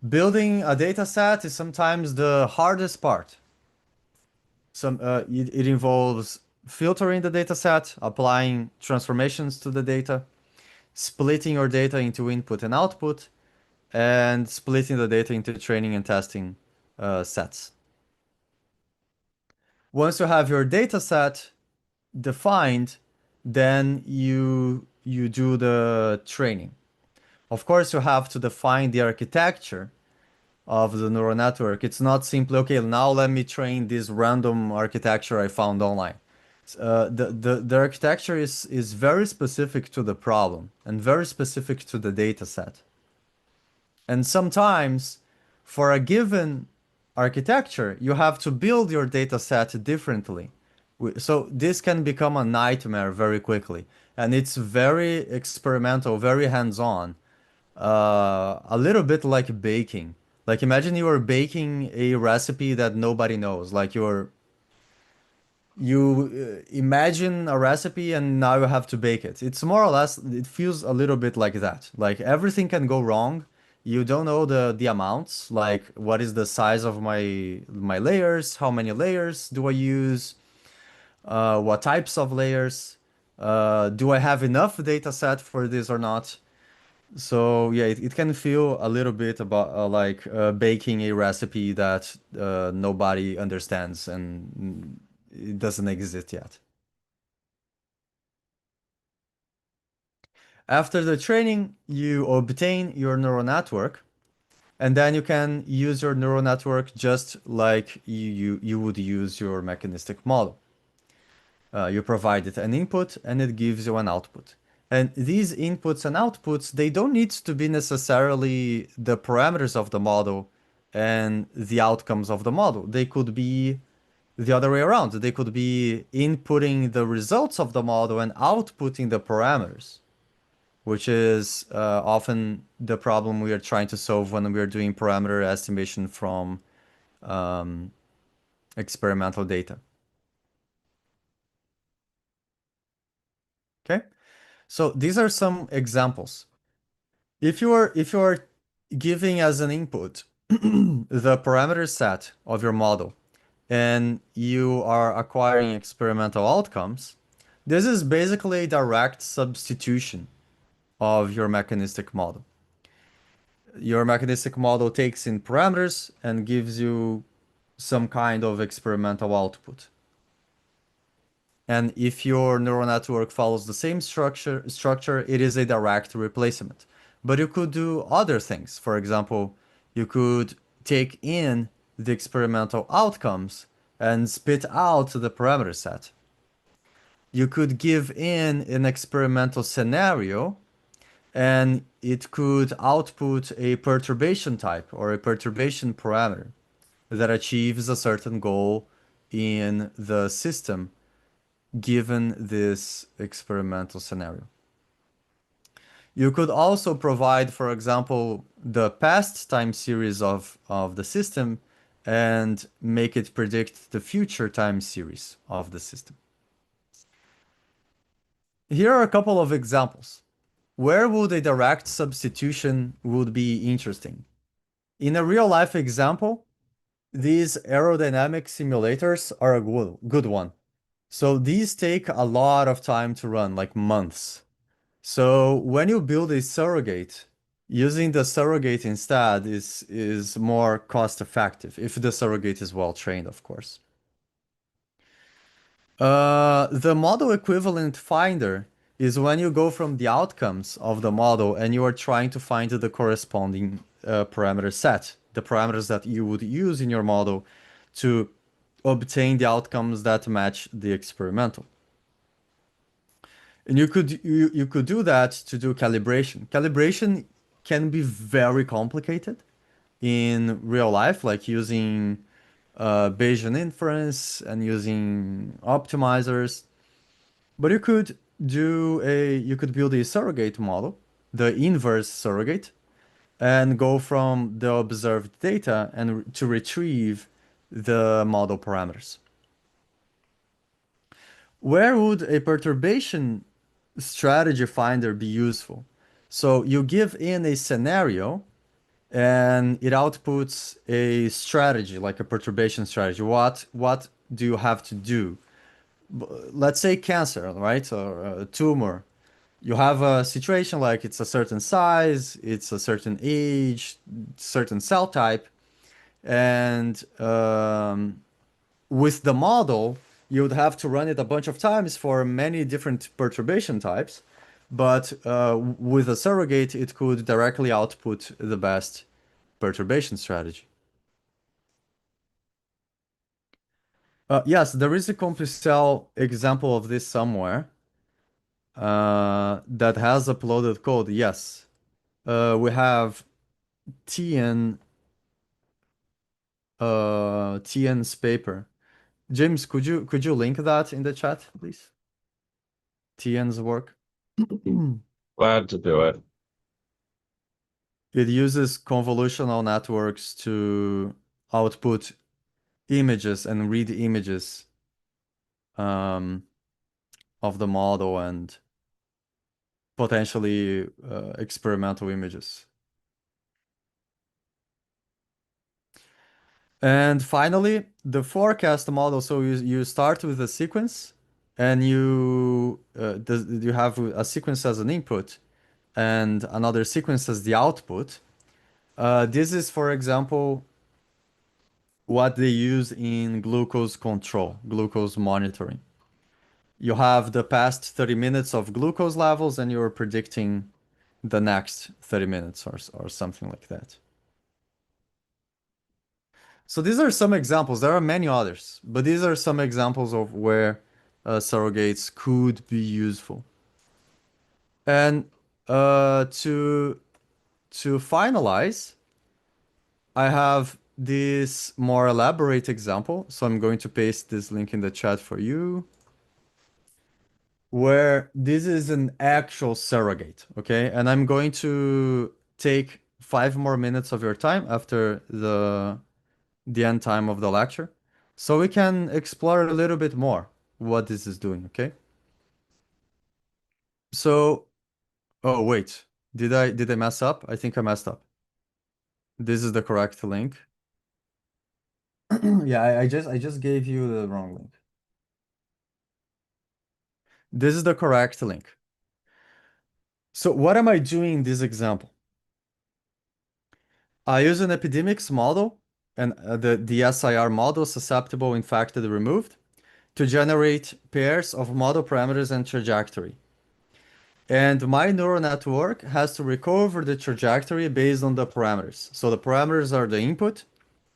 Building a data set is sometimes the hardest part. It involves filtering the data set, applying transformations to the data, splitting your data into input and output, and splitting the data into training and testing sets. Once you have your data set defined, then you do the training. Of course, you have to define the architecture of the neural network. It's not simply, okay, now let me train this random architecture I found online. The architecture is very specific to the problem and very specific to the data set. And sometimes for a given architecture, you have to build your data set differently. So this can become a nightmare very quickly. And it's very experimental, very hands-on, a little bit like baking. Like imagine you are baking a recipe that nobody knows. Like you imagine a recipe and now you have to bake it. It's more or less, it feels a little bit like that. Like everything can go wrong. You don't know the amounts, like what is the size of my layers, how many layers do I use, what types of layers, do I have enough data set for this or not? So yeah, it can feel a little bit about like baking a recipe that nobody understands and it doesn't exist yet. After the training, you obtain your neural network, and then you can use your neural network just like you would use your mechanistic model. You provide it an input and it gives you an output. And these inputs and outputs, they don't need to be necessarily the parameters of the model and the outcomes of the model. They could be the other way around. They could be inputting the results of the model and outputting the parameters, which is often the problem we are trying to solve when we are doing parameter estimation from um, experimental data. Okay, so these are some examples. If you are giving as an input the parameter set of your model and you are acquiring experimental outcomes, this is basically a direct substitution of your mechanistic model. Your mechanistic model takes in parameters and gives you some kind of experimental output. And if your neural network follows the same structure, it is a direct replacement. But you could do other things. For example, you could take in the experimental outcomes and spit out the parameter set. You could give in an experimental scenario and it could output a perturbation type or a perturbation parameter that achieves a certain goal in the system given this experimental scenario. You could also provide, for example, the past time series of the system and make it predict the future time series of the system. Here are a couple of examples. Where would a direct substitution would be interesting? In a real life example, these aerodynamic simulators are a good one. So these take a lot of time to run, like months. So when you build a surrogate, using the surrogate instead is more cost effective if the surrogate is well trained, of course. The model equivalent finder is when you go from the outcomes of the model and you are trying to find the corresponding parameter set, the parameters that you would use in your model to obtain the outcomes that match the experimental. And you could do that to do calibration. Calibration can be very complicated in real life, like using Bayesian inference and using optimizers. But you could build a surrogate model, the inverse surrogate, and go from the observed data and to retrieve the model parameters. Where would a perturbation strategy finder be useful? So you give in a scenario and it outputs a strategy, like a perturbation strategy. What do you have to do? Let's say cancer, right? Or a tumor. You have a situation like it's a certain size, it's a certain age, certain cell type, and with the model, you would have to run it a bunch of times for many different perturbation types. But with a surrogate, it could directly output the best perturbation strategy. Yes, there is a CompuCell example of this somewhere that has uploaded code. Yes, we have TN TN's paper. James, could you link that in the chat, please? TN's work. Glad to do it. It uses convolutional networks to output images and read images um, of the model and potentially experimental images. And finally, the forecast model. So you start with a sequence and you have a sequence as an input and another sequence as the output. This is, for example, what they use in glucose control, glucose monitoring. You have the past 30 minutes of glucose levels and you're predicting the next 30 minutes or something like that. So these are some examples. There are many others, but these are some examples of where surrogates could be useful. And to finalize, I have this more elaborate example. So I'm going to paste this link in the chat for you, where this is an actual surrogate, okay? And I'm going to take 5 more minutes of your time after the end time of the lecture, so we can explore a little bit more what this is doing, okay? So, oh wait, did I mess up? I think I messed up. This is the correct link. Yeah, I just gave you the wrong link. This is the correct link. So what am I doing in this example? I use an epidemics model and the SIR model susceptible, infected, removed to generate pairs of model parameters and trajectory. And my neural network has to recover the trajectory based on the parameters. So the parameters are the input,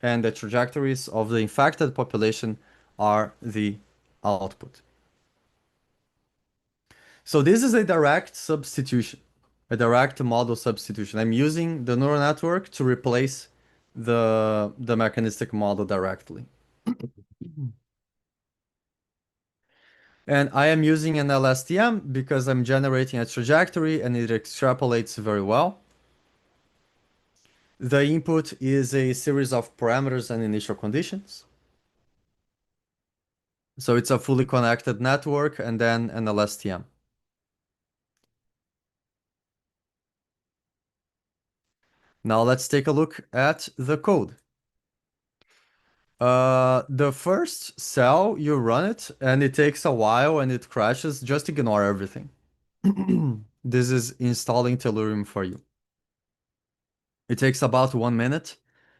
and the trajectories of the infected population are the output. So this is a direct substitution, a direct model substitution. I'm using the neural network to replace the mechanistic model directly. And I am using an LSTM because I'm generating a trajectory and it extrapolates very well. The input is a series of parameters and initial conditions. So it's a fully connected network and then an LSTM. Now let's take a look at the code. The first cell, you run it and it takes a while and it crashes. Just ignore everything. This is installing Tellurium for you. It takes about 1 minute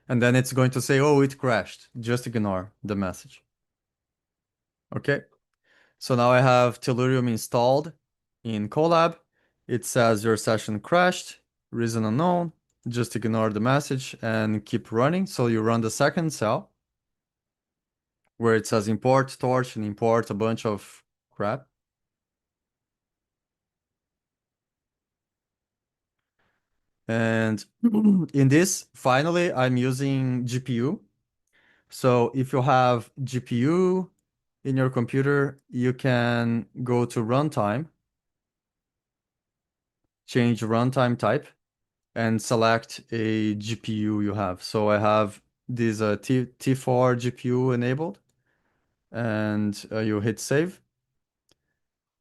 and then it's going to say, oh, it crashed. Just ignore the message. Okay. So now I have Tellurium installed in Colab. It says your session crashed, reason unknown. Just ignore the message and keep running. So you run the second cell where it says import torch and import a bunch of crap. And in this, finally, I'm using GPU. So if you have GPU in your computer, you can go to runtime, change runtime type, and select a GPU you have. So I have this T4 GPU enabled, and you hit save.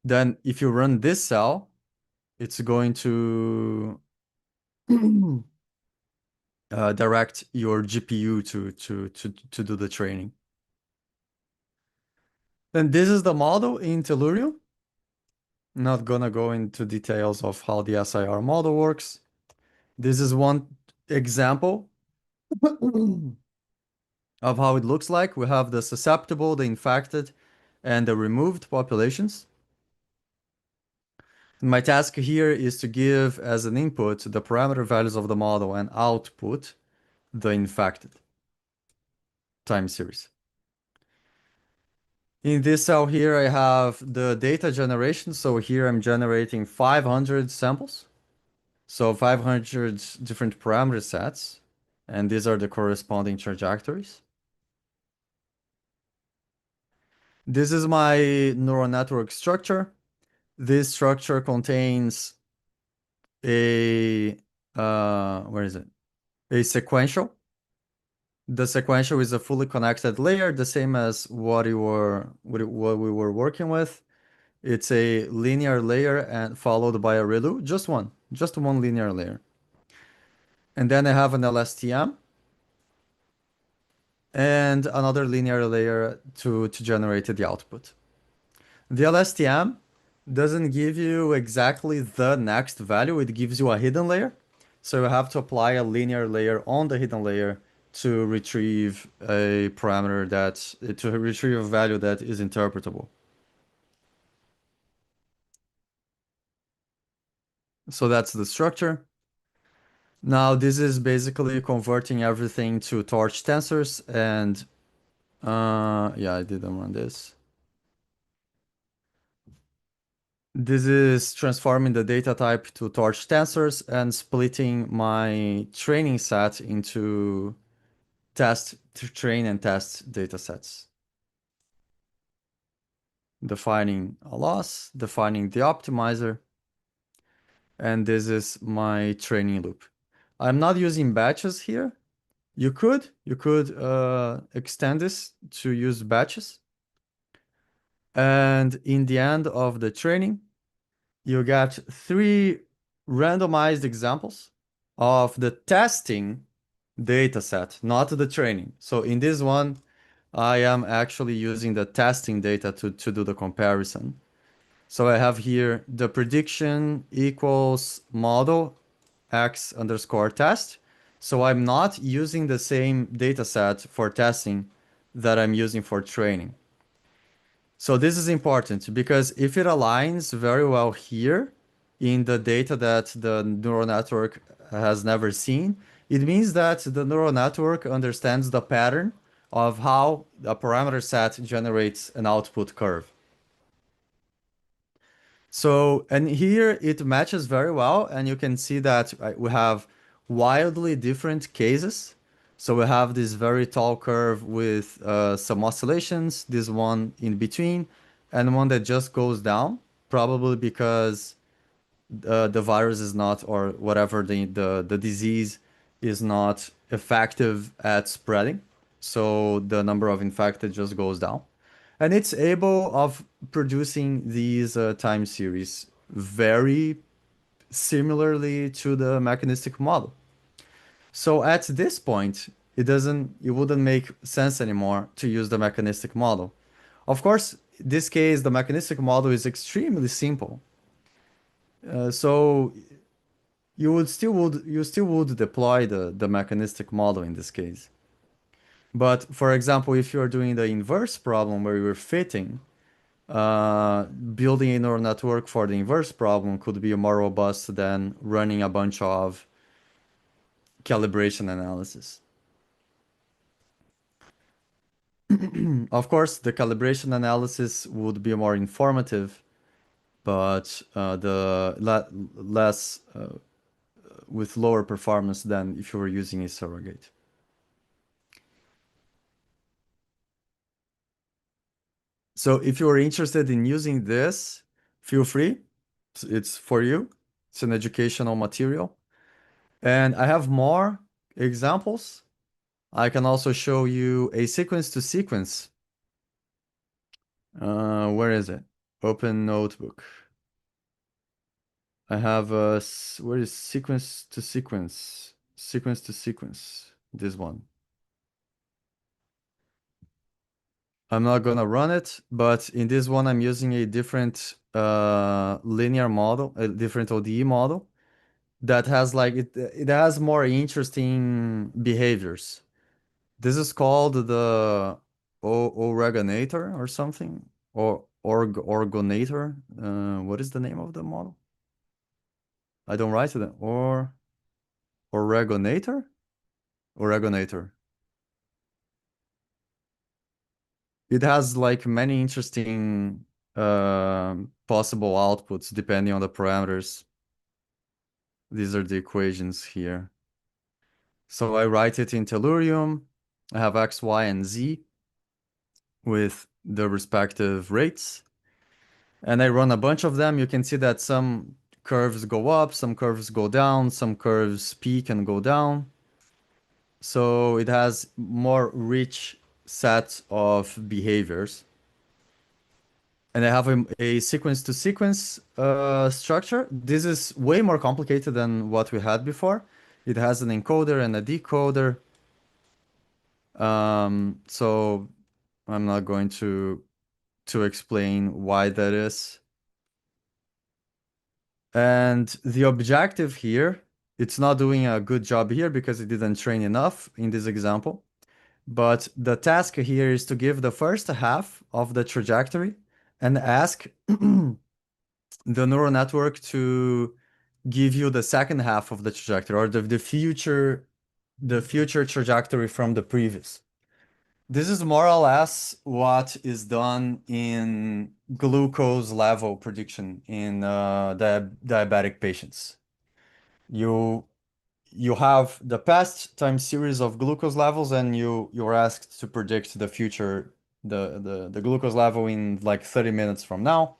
Then if you run this cell, it's going to direct your GPU to do the training. Then this is the model in Tellurium. Not gonna go into details of how the SIR model works. This is one example of how it looks like. We have the susceptible, the infected, and the removed populations. My task here is to give as an input the parameter values of the model and output the infected time series. In this cell here, I have the data generation. So here I'm generating 500 samples. So 500 different parameter sets. And these are the corresponding trajectories. This is my neural network structure. This structure contains a, where is it? A sequential. The sequential is a fully connected layer, the same as what we were working with. It's a linear layer and followed by a ReLU, just one linear layer. And then I have an LSTM and another linear layer to generate the output. The LSTM doesn't give you exactly the next value, it gives you a hidden layer. So you have to apply a linear layer on the hidden layer to retrieve a parameter to retrieve a value that is interpretable. So that's the structure. Now this is basically converting everything to torch tensors and yeah, I didn't run this. This is transforming the data type to torch tensors and splitting my training set into test to train and test data sets. Defining a loss, defining the optimizer, and this is my training loop. I'm not using batches here. You could extend this to use batches. And in the end of the training, you get 3 randomized examples of the testing data set, not the training. So in this one, I am actually using the testing data to do the comparison. So I have here the prediction equals model x underscore test. So I'm not using the same data set for testing that I'm using for training. So this is important because if it aligns very well here in the data that the neural network has never seen, it means that the neural network understands the pattern of how a parameter set generates an output curve. So, and here it matches very well, and you can see that we have wildly different cases. So we have this very tall curve with some oscillations, this one in between, and one that just goes down, probably because the virus is not, or whatever the disease is not effective at spreading. So the number of infected just goes down. And it's able of producing these time series very similarly to the mechanistic model. So at this point, it wouldn't make sense anymore to use the mechanistic model. Of course, in this case, the mechanistic model is extremely simple. So you still would deploy the mechanistic model in this case. But for example, if you're doing the inverse problem where you're fitting, building a neural network for the inverse problem could be more robust than running a bunch of calibration analysis. Of course, the calibration analysis would be more informative, but less with lower performance than if you were using a surrogate. So if you are interested in using this, feel free. It's for you. It's an educational material. And I have more examples. I can also show you a sequence to sequence. Where is it? Open notebook. I have where is sequence to sequence? Sequence to sequence. This one. I'm not gonna run it, but in this one I'm using a different linear model, a different ODE model that has like it has more interesting behaviors. This is called the oreganator or something, or orgonator. What is the name of the model? I don't write it. Or oreganator? Oreganator. It has like many interesting possible outputs depending on the parameters. These are the equations here. So I write it in tellurium. I have x, y, and z with the respective rates. And I run a bunch of them. You can see that some curves go up, some curves go down, some curves peak and go down. So it has more rich set of behaviors. And I have a sequence to sequence structure. This is way more complicated than what we had before. It has an encoder and a decoder. So I'm not going to explain why that is. And the objective here, it's not doing a good job here because it didn't train enough in this example. But the task here is to give the first half of the trajectory and ask the neural network to give you the second half of the trajectory or the future trajectory from the previous. This is more or less what is done in glucose level prediction in diabetic patients. You you have the past time series of glucose levels, and you're asked to predict the future, the glucose level in like 30 minutes from now.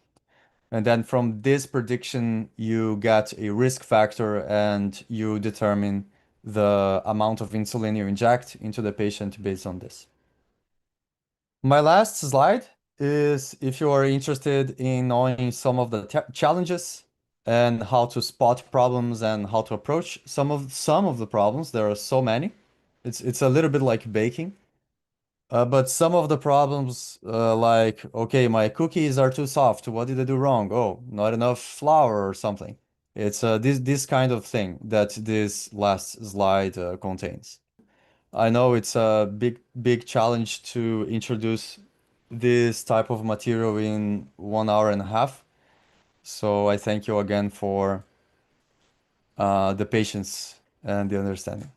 And then from this prediction, you get a risk factor and you determine the amount of insulin you inject into the patient based on this. My last slide is if you are interested in knowing some of the challenges and how to spot problems and how to approach some of the problems. There are so many. It's a little bit like baking. But some of the problems, like, okay, my cookies are too soft. What did I do wrong? Oh, not enough flour or something. It's this kind of thing that this last slide contains. I know it's a big challenge to introduce this type of material in 1 hour and a half. So I thank you again for the patience and the understanding.